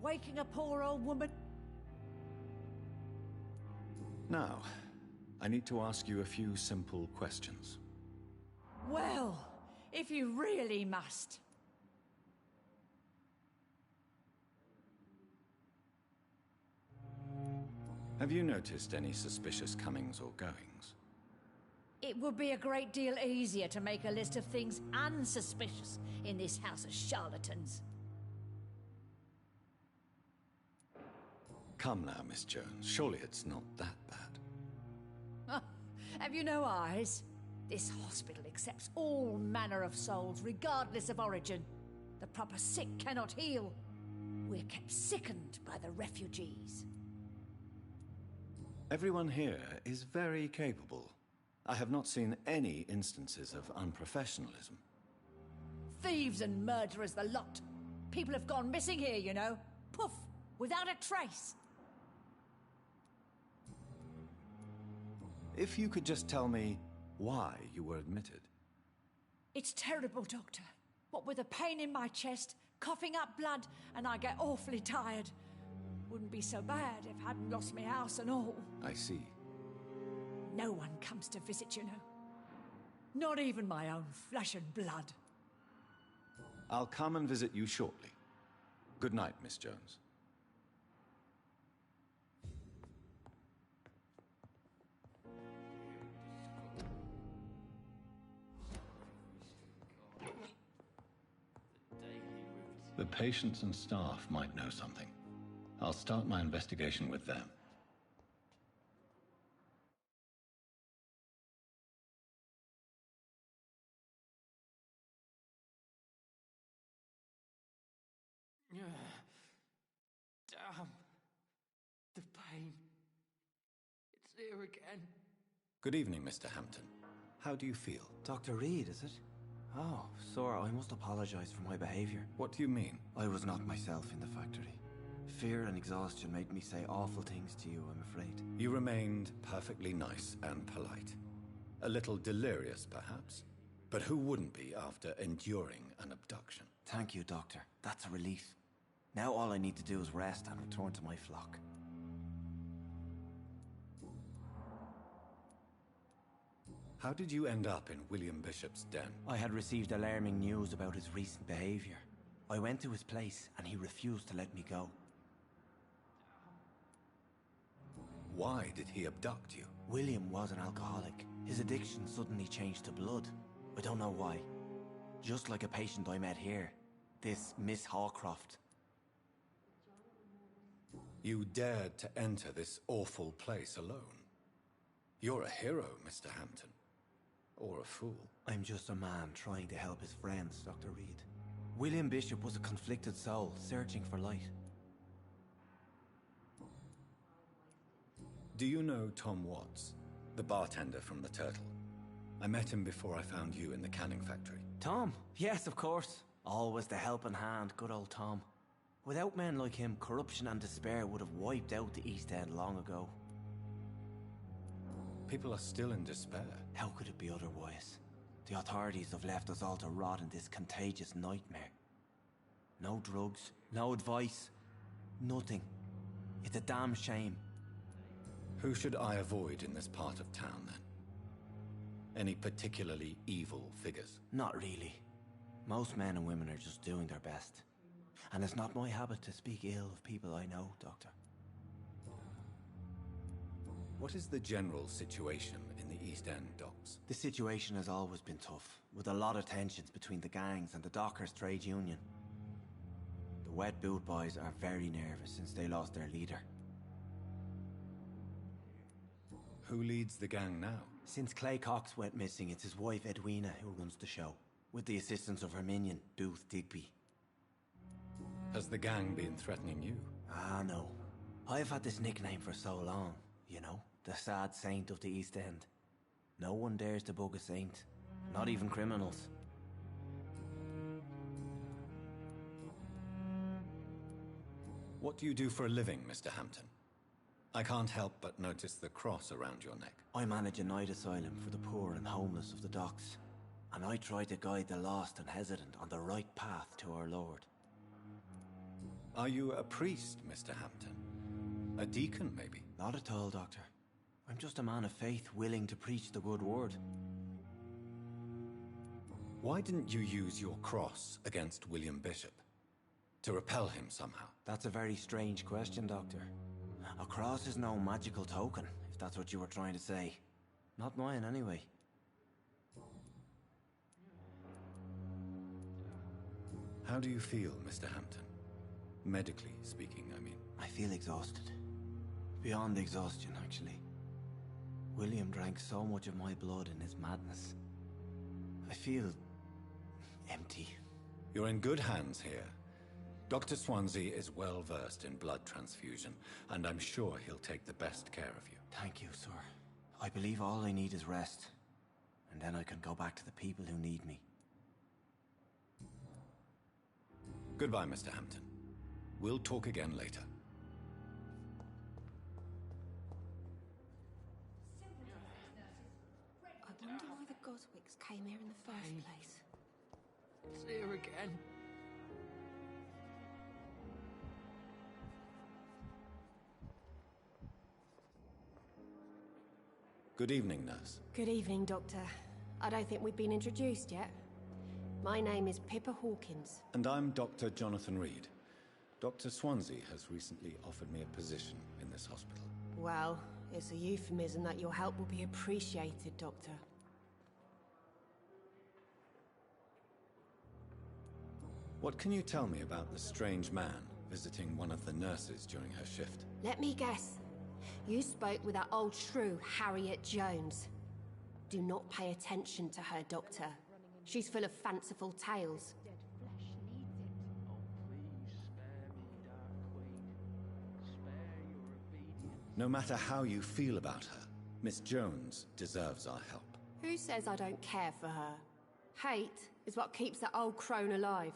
Waking a poor old woman? Now, I need to ask you a few simple questions. Well, if you really must. Have you noticed any suspicious comings or goings? It would be a great deal easier to make a list of things unsuspicious in this house of charlatans. Come now, Miss Jones. Surely it's not that bad. Have you no eyes? This hospital accepts all manner of souls, regardless of origin. The proper sick cannot heal. We're kept sickened by the refugees. Everyone here is very capable. I have not seen any instances of unprofessionalism. Thieves and murderers, the lot. People have gone missing here, you know. Poof, without a trace. If you could just tell me why you were admitted. It's terrible, Doctor. What with a pain in my chest, coughing up blood, and I get awfully tired. Wouldn't be so bad if I hadn't lost my house and all. I see. No one comes to visit, you know. Not even my own flesh and blood. I'll come and visit you shortly. Good night, Miss Jones. The patients and staff might know something. I'll start my investigation with them. Damn. The pain. It's here again. Good evening, Mr. Hampton. How do you feel? Dr. Reed, is it? Oh, sir, I must apologize for my behavior. What do you mean? I was not myself in the factory. Fear and exhaustion made me say awful things to you, I'm afraid. You remained perfectly nice and polite. A little delirious, perhaps. But who wouldn't be after enduring an abduction? Thank you, Doctor. That's a relief. Now all I need to do is rest and return to my flock. How did you end up in William Bishop's den? I had received alarming news about his recent behavior. I went to his place and he refused to let me go. Why did he abduct you? William was an alcoholic. His addiction suddenly changed to blood. I don't know why. Just like a patient I met here. This Miss Hawcroft. You dared to enter this awful place alone. You're a hero, Mr. Hampton. Or a fool. I'm just a man trying to help his friends, Dr. Reed. William Bishop was a conflicted soul, searching for light. Do you know Tom Watts, the bartender from the Turtle? I met him before I found you in the canning factory. Tom? Yes, of course. Always the helping hand, good old Tom. Without men like him, corruption and despair would have wiped out the East End long ago. People are still in despair. How could it be otherwise? The authorities have left us all to rot in this contagious nightmare. No drugs, no advice, nothing. It's a damn shame. Who should I avoid in this part of town, then? Any particularly evil figures? Not really. Most men and women are just doing their best. And it's not my habit to speak ill of people I know, Doctor. What is the general situation in the East End docks? The situation has always been tough, with a lot of tensions between the gangs and the Dockers' trade union. The Wet Boot Boys are very nervous since they lost their leader. Who leads the gang now? Since Clay Cox went missing, it's his wife Edwina who runs the show. with the assistance of her minion, Booth Digby. Has the gang been threatening you? Ah, no. I've had this nickname for so long, you know, the sad saint of the East End. No one dares to bug a saint, not even criminals. What do you do for a living, Mr. Hampton? I can't help but notice the cross around your neck. I manage a night asylum for the poor and homeless of the docks, and I try to guide the lost and hesitant on the right path to our Lord. Are you a priest, Mr. Hampton? A deacon, maybe? Not at all, Doctor. I'm just a man of faith willing to preach the good word. Why didn't you use your cross against William Bishop? To repel him somehow? That's a very strange question, Doctor. A cross is no magical token, if that's what you were trying to say. Not mine, anyway. How do you feel, Mr. Hampton? Medically speaking, I mean. I feel exhausted. Beyond exhaustion, actually. William drank so much of my blood in his madness. I feel empty. You're in good hands here. Dr. Swansea is well versed in blood transfusion, and I'm sure he'll take the best care of you. Thank you, sir. I believe all I need is rest, and then I can go back to the people who need me. Goodbye, Mr. Hampton. We'll talk again later. I wonder why the Goswicks came here in the first place. It's here again. Good evening, nurse. Good evening, Doctor. I don't think we've been introduced yet. My name is Pippa Hawkins. And I'm Dr. Jonathan Reed. Dr. Swansea has recently offered me a position in this hospital. Well, it's a euphemism that your help will be appreciated, Doctor. What can you tell me about the strange man visiting one of the nurses during her shift? Let me guess. You spoke with that old shrew, Harriet Jones. Do not pay attention to her, Doctor. She's full of fanciful tales. No matter how you feel about her, Miss Jones deserves our help. Who says I don't care for her? Hate is what keeps that old crone alive.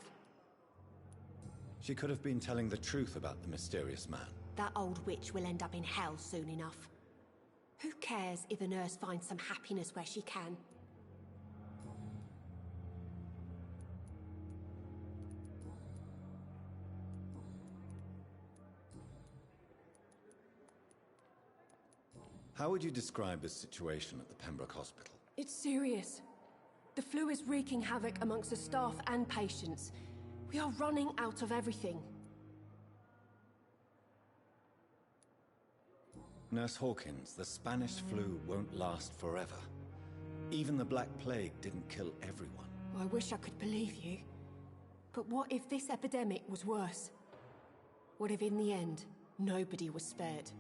She could have been telling the truth about the mysterious man. That old witch will end up in hell soon enough. Who cares if a nurse finds some happiness where she can? How would you describe the situation at the Pembroke Hospital? It's serious. The flu is wreaking havoc amongst the staff and patients. We are running out of everything. Nurse Hawkins, the Spanish flu won't last forever. Even the Black Plague didn't kill everyone. I wish I could believe you. But what if this epidemic was worse? What if in the end, nobody was spared?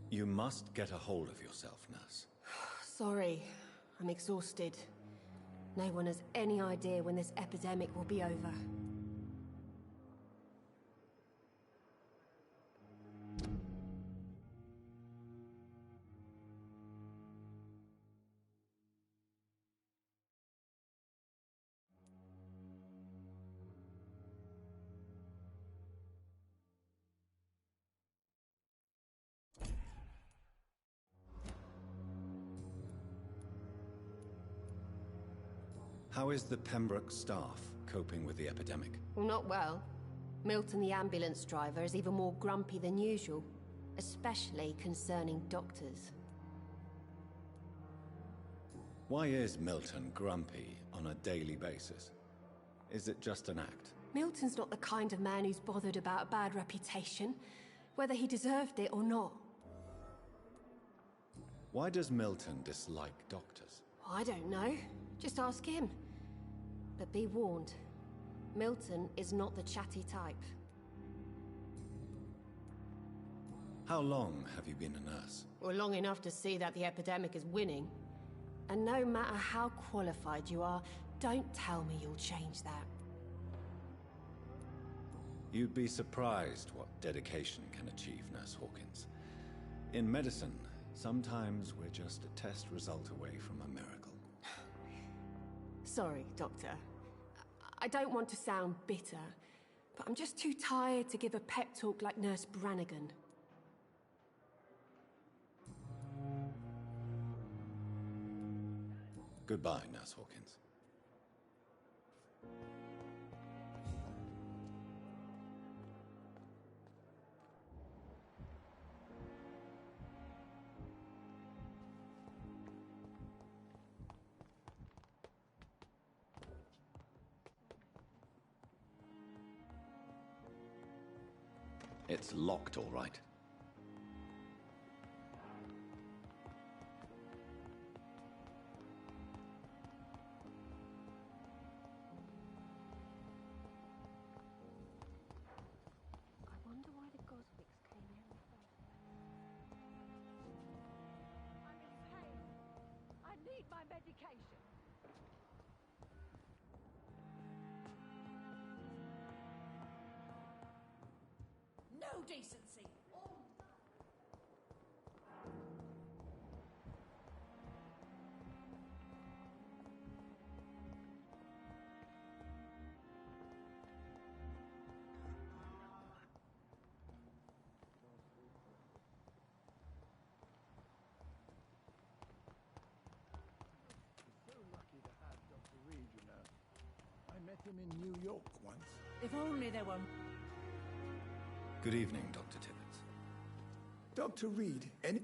You must get a hold of yourself, nurse. Sorry, I'm exhausted. No one has any idea when this epidemic will be over. How is the Pembroke staff coping with the epidemic? Well, not well. Milton, the ambulance driver, is even more grumpy than usual, especially concerning doctors. Why is Milton grumpy on a daily basis? Is it just an act? Milton's not the kind of man who's bothered about a bad reputation, whether he deserved it or not. Why does Milton dislike doctors? I don't know. Just ask him. But be warned, Milton is not the chatty type. How long have you been a nurse? Well, long enough to see that the epidemic is winning. And no matter how qualified you are, don't tell me you'll change that. You'd be surprised what dedication can achieve, Nurse Hawkins. In medicine, sometimes we're just a test result away from a miracle. Sorry, Doctor. I don't want to sound bitter, but I'm just too tired to give a pep talk like Nurse Brannigan. Goodbye, Nurse Hawkins. It's locked, all right. I wonder why the Goswicks came here in the first place. I'm in pain. I need my medication. No decency. So lucky to have Dr. Reed, you know. I met him in New York once. If only there were... Good evening, Dr. Tibbets. Dr. Reed, any...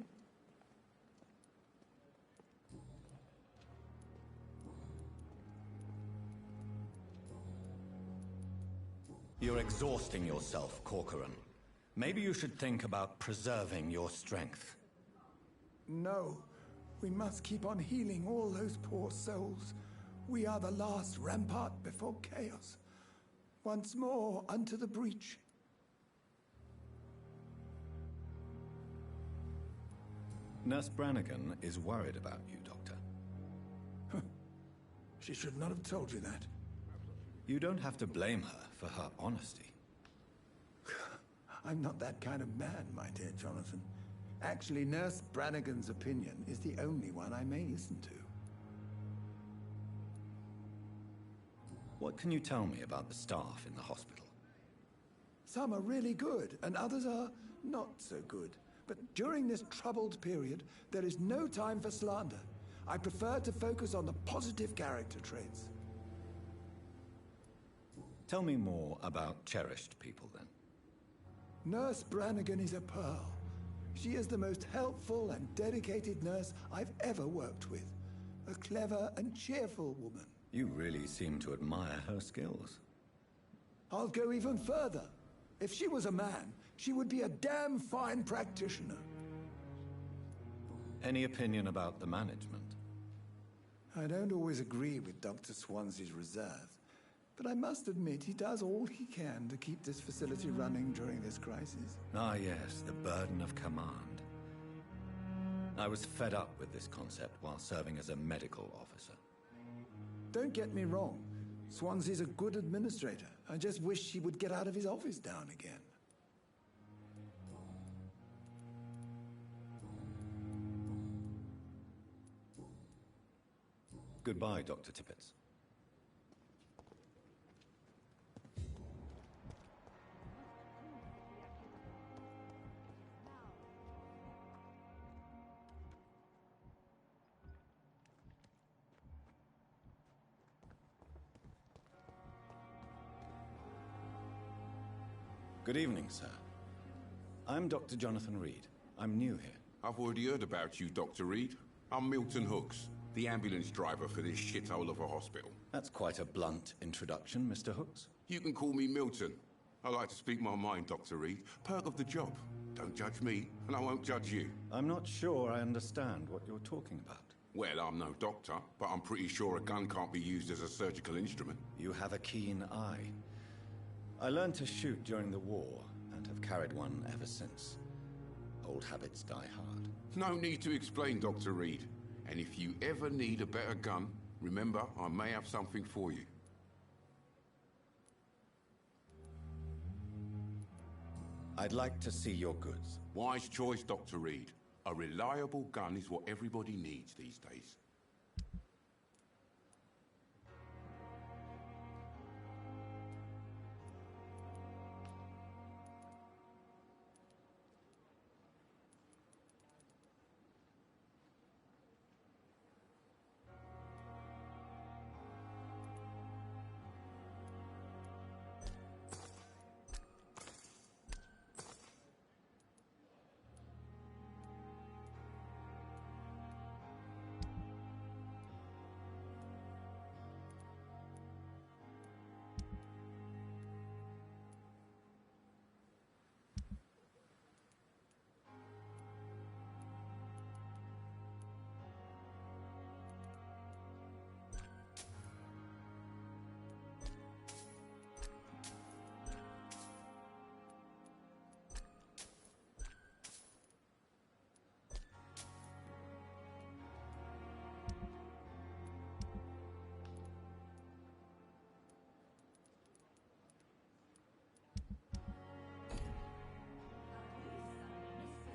You're exhausting yourself, Corcoran. Maybe you should think about preserving your strength. No. We must keep on healing all those poor souls. We are the last rampart before chaos. Once more, unto the breach. Nurse Brannigan is worried about you, Doctor. She should not have told you that. You don't have to blame her for her honesty. I'm not that kind of man, my dear Jonathan. Actually, Nurse Brannigan's opinion is the only one I may listen to. What can you tell me about the staff in the hospital? Some are really good, and others are not so good. But during this troubled period, there is no time for slander. I prefer to focus on the positive character traits. Tell me more about cherished people, then. Nurse Brannigan is a pearl. She is the most helpful and dedicated nurse I've ever worked with. A clever and cheerful woman. You really seem to admire her skills. I'll go even further. If she was a man, she would be a damn fine practitioner. Any opinion about the management? I don't always agree with Dr. Swansea's reserve, but I must admit he does all he can to keep this facility running during this crisis. Ah, yes, the burden of command. I was fed up with this concept while serving as a medical officer. Don't get me wrong. Swansea's a good administrator. I just wish he would get out of his office down again. Goodbye, Dr. Tibbets. Good evening, sir. I'm Dr. Jonathan Reed. I'm new here. I've already heard about you, Dr. Reed. I'm Milton Hooks, the ambulance driver for this shithole of a hospital. That's quite a blunt introduction, Mr. Hooks. You can call me Milton. I like to speak my mind, Dr. Reed. Perk of the job. Don't judge me, and I won't judge you. I'm not sure I understand what you're talking about. Well, I'm no doctor, but I'm pretty sure a gun can't be used as a surgical instrument. You have a keen eye. I learned to shoot during the war, and have carried one ever since. Old habits die hard. No need to explain, Dr. Reed. And if you ever need a better gun, remember, I may have something for you. I'd like to see your goods. Wise choice, Dr. Reed. A reliable gun is what everybody needs these days.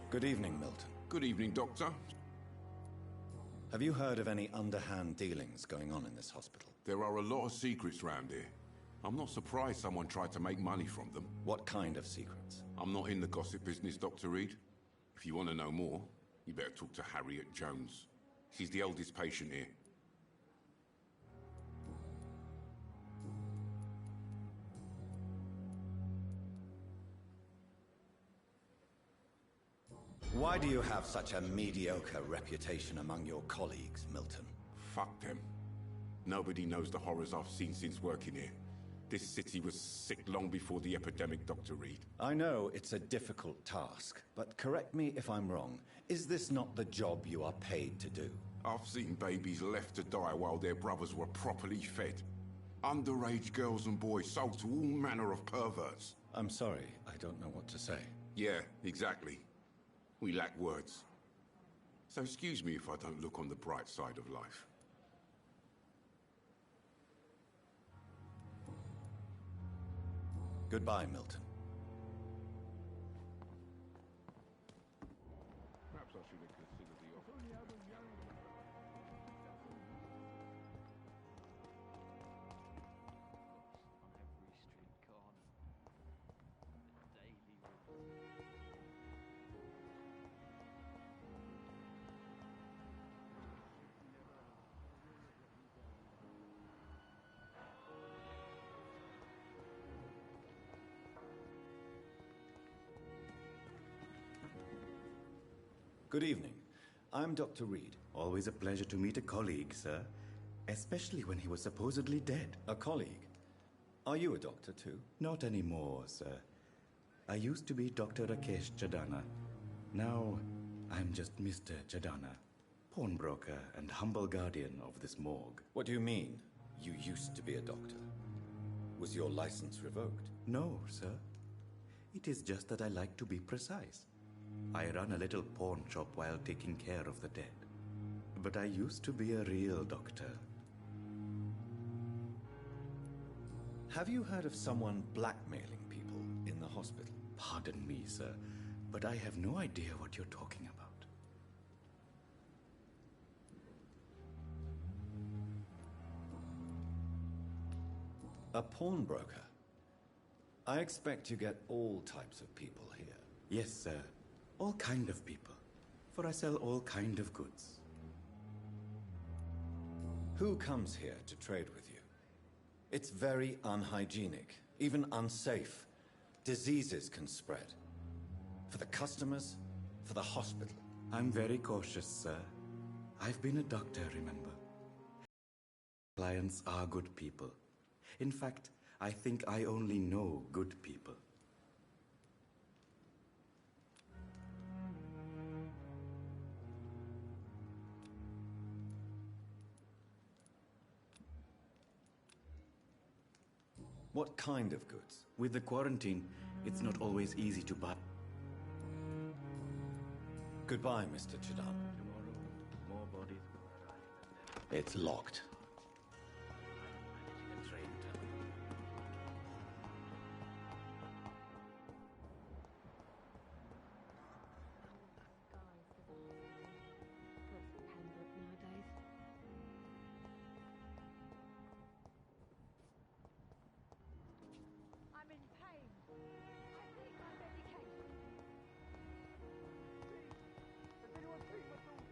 Good evening, Milton. Good evening, Doctor. Have you heard of any underhand dealings going on in this hospital? There are a lot of secrets round here. I'm not surprised someone tried to make money from them. What kind of secrets? I'm not in the gossip business, Dr. Reed. If you want to know more, you better talk to Harriet Jones. She's the eldest patient here. Why do you have such a mediocre reputation among your colleagues, Milton? Fuck them. Nobody knows the horrors I've seen since working here. This city was sick long before the epidemic, Dr. Reed. I know it's a difficult task, but correct me if I'm wrong. Is this not the job you are paid to do? I've seen babies left to die while their brothers were properly fed. Underage girls and boys sold to all manner of perverts. I'm sorry, I don't know what to say. Yeah, exactly. We lack words. So excuse me if I don't look on the bright side of life. Goodbye, Milton. Perhaps I should have considered the offer. Good evening. I'm Dr. Reed. Always a pleasure to meet a colleague, sir. Especially when he was supposedly dead. A colleague? Are you a doctor too? Not anymore, sir. I used to be Dr. Rakesh Chadana. Now, I'm just Mr. Chadana, pawnbroker and humble guardian of this morgue. What do you mean, you used to be a doctor? Was your license revoked? No, sir. It is just that I like to be precise. I run a little pawn shop while taking care of the dead. But I used to be a real doctor. Have you heard of someone blackmailing people in the hospital? Pardon me, sir, but I have no idea what you're talking about. A pawnbroker? I expect you get all types of people here. Yes, sir. All kind of people. For I sell all kind of goods. Who comes here to trade with you? It's very unhygienic, even unsafe. Diseases can spread. For the customers, for the hospital. I'm very cautious, sir. I've been a doctor, remember. Clients are good people. In fact, I think I only know good people. What kind of goods? With the quarantine, it's not always easy to buy. Goodbye, Mr. Chadana. Tomorrow, more bodies. It's locked. I'm in pain. I need my medication. Does anyone see my daughter?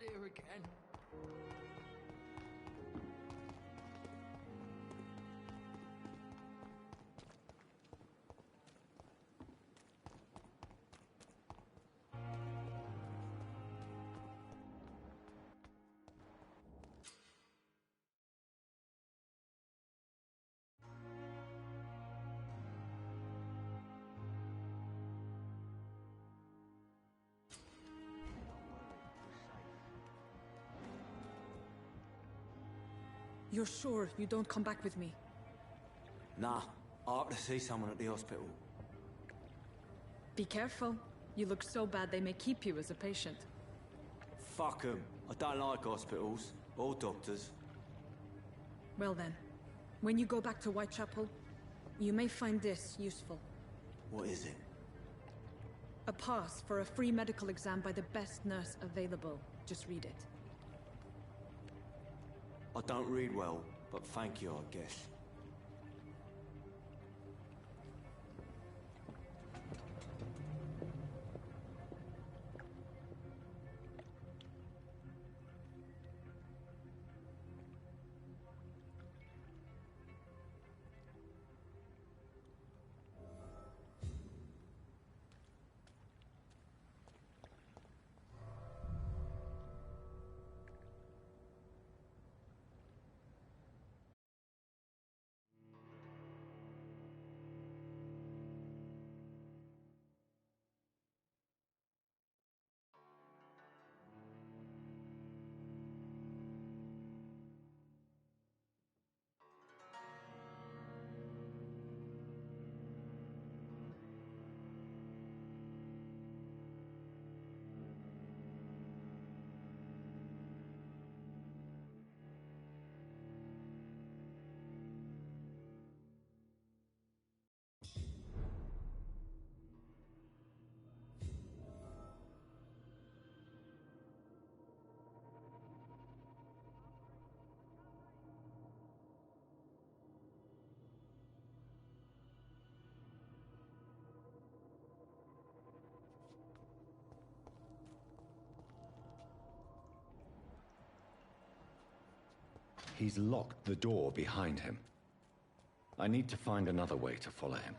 It's here again. You're sure you don't come back with me? Nah, I have to see someone at the hospital. Be careful. You look so bad they may keep you as a patient. Fuck 'em. I don't like hospitals or doctors. Well then, when you go back to Whitechapel, you may find this useful. What is it? A pass for a free medical exam by the best nurse available. Just read it. I don't read well, but thank you, I guess. He's locked the door behind him. I need to find another way to follow him.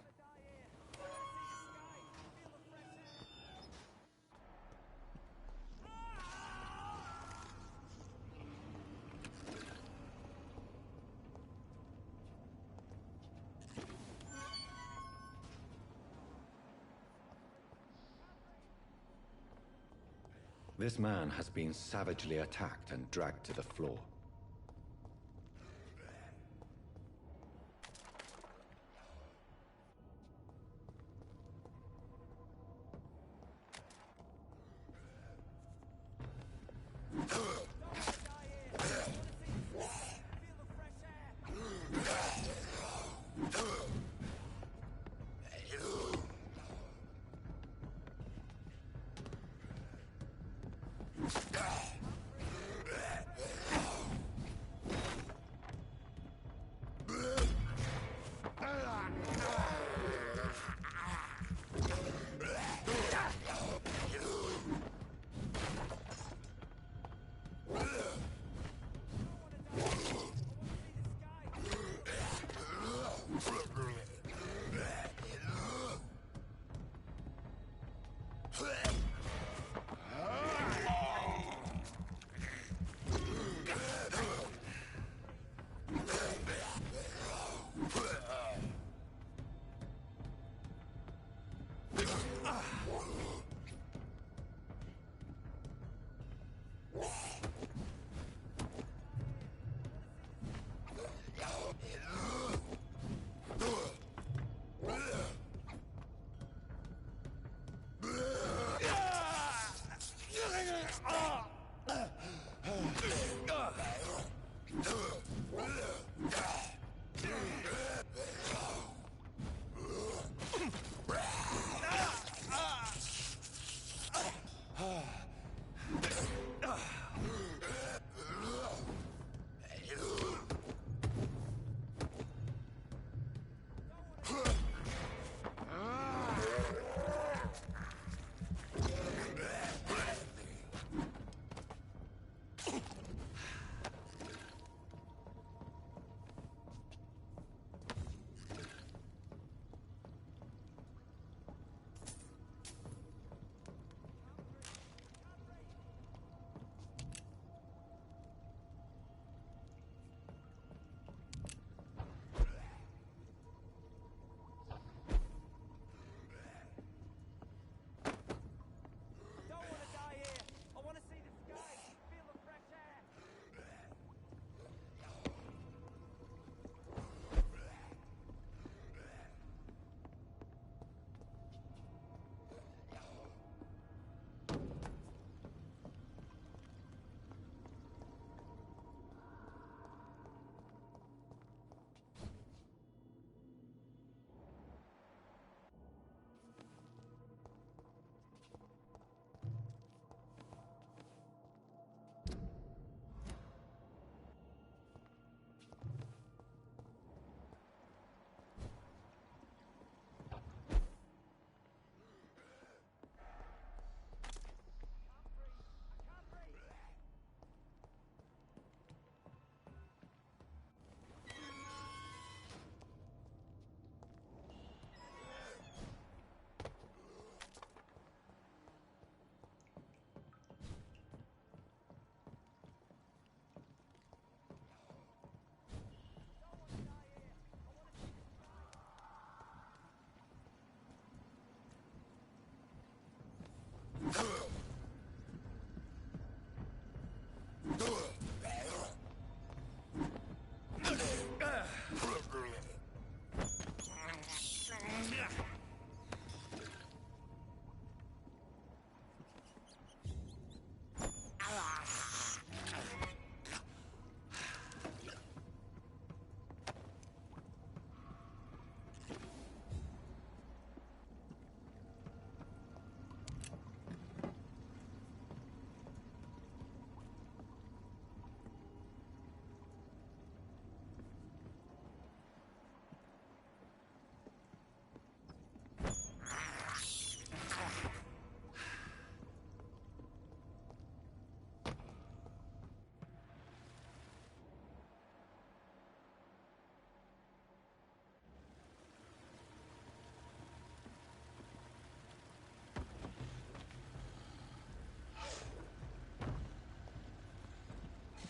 This man has been savagely attacked and dragged to the floor.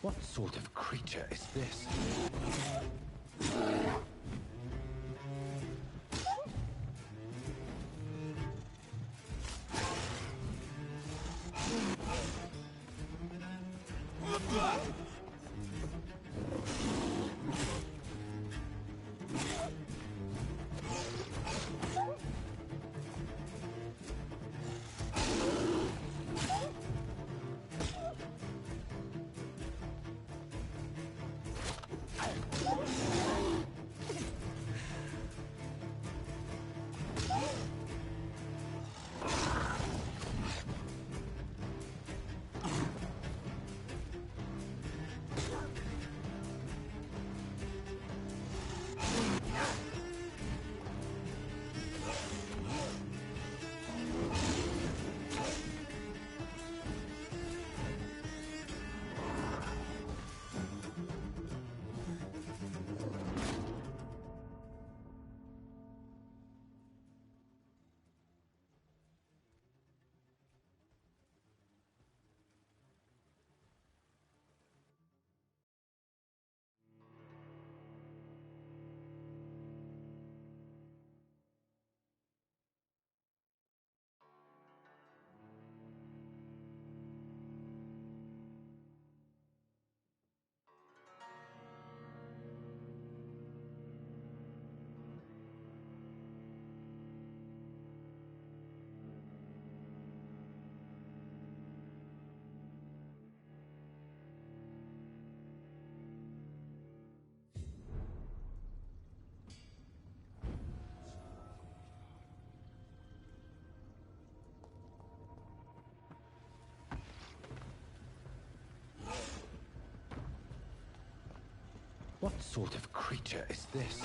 What sort of creature is this? What sort of creature is this?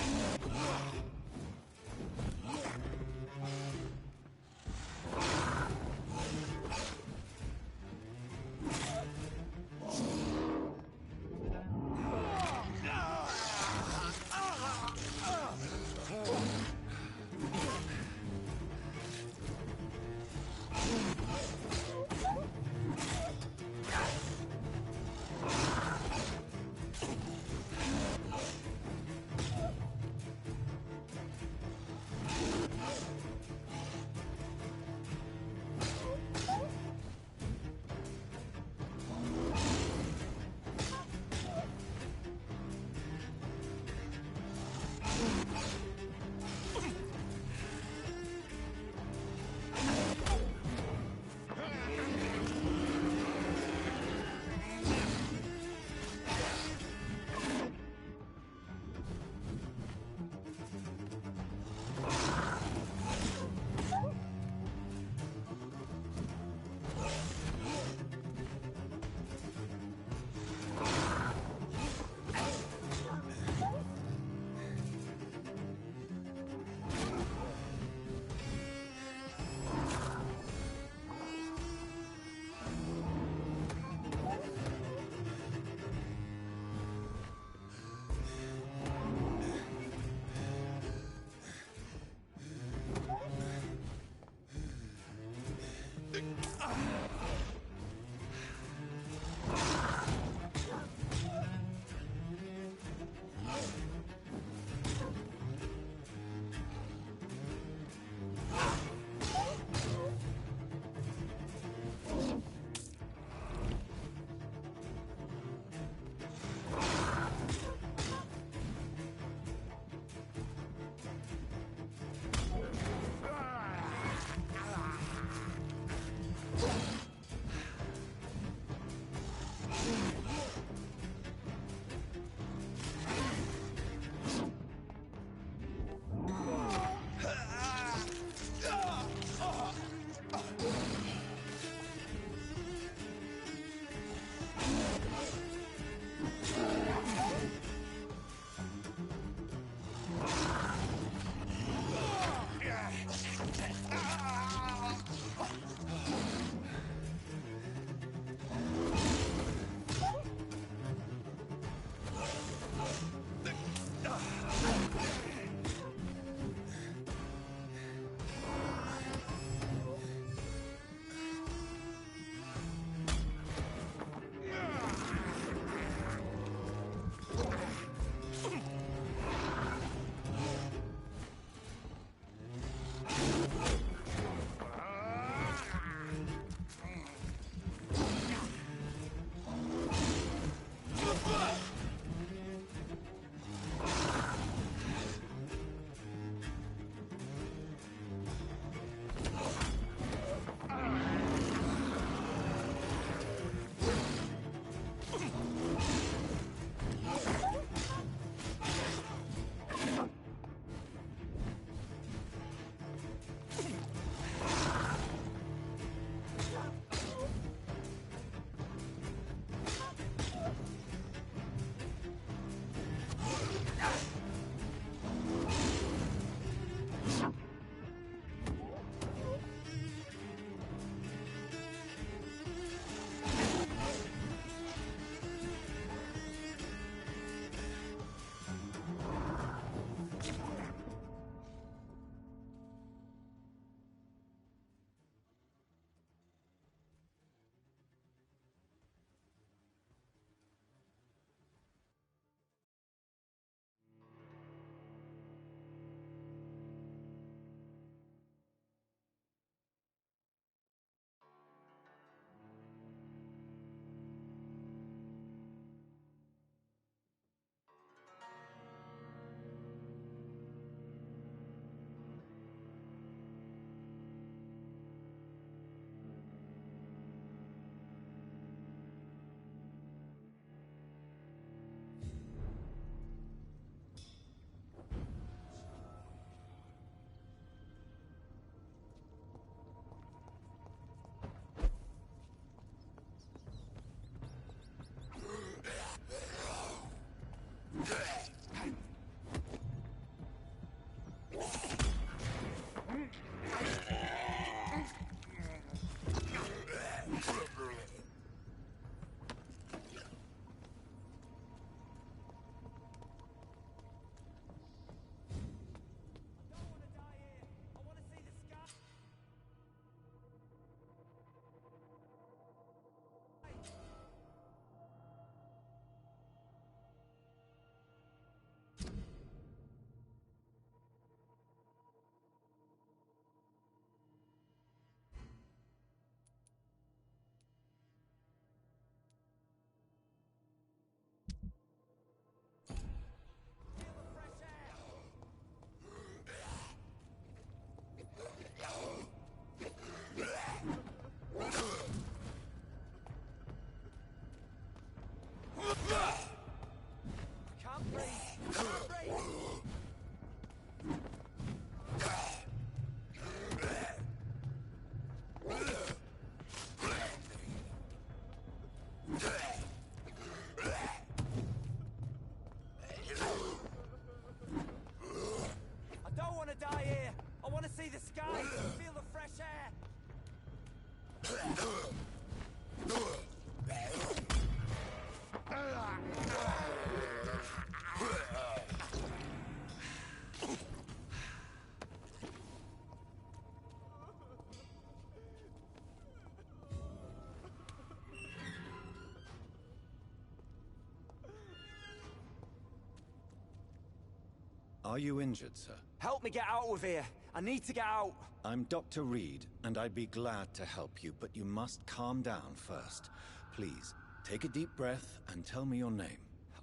Are you injured, sir? Help me get out of here. I need to get out. I'm Dr. Reed, and I'd be glad to help you, but you must calm down first. Please, take a deep breath and tell me your name.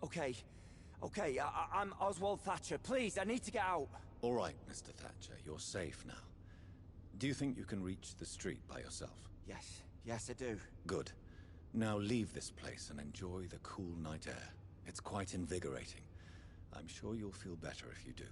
Okay. I'm Oswald Thatcher. Please, I need to get out. All right, Mr. Thatcher, you're safe now. Do you think you can reach the street by yourself? Yes, I do. Good. Now leave this place and enjoy the cool night air. It's quite invigorating. I'm sure you'll feel better if you do.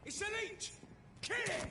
It's a leech! Kill him!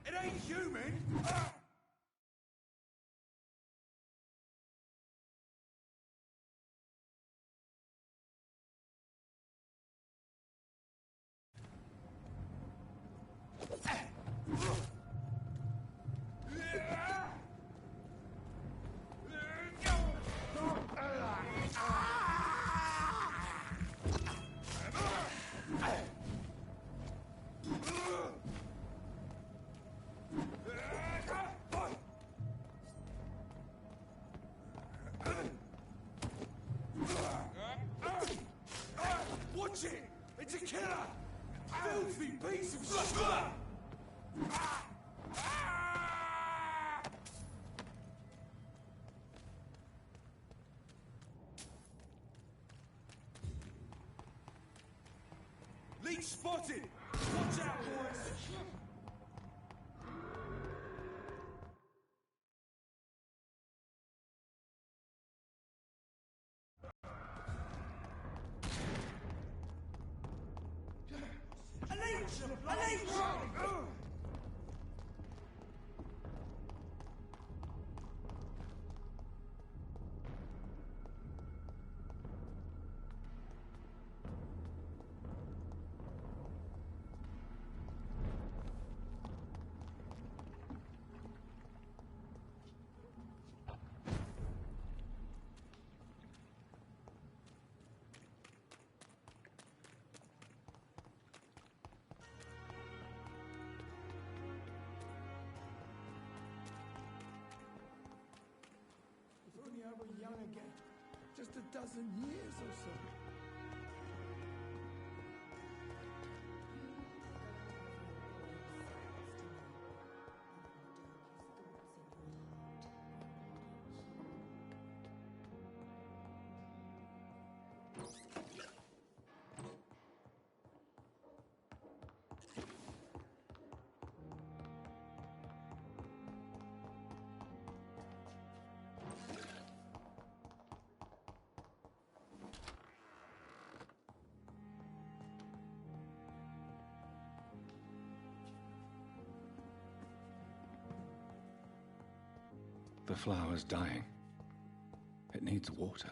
It ain't human! Watch it! It's a killer! Filthy piece of shit! Leech spotted! Watch out, boys! A leech! A leech! If only I were young again. Just a dozen years or so. The flower's dying. It needs water.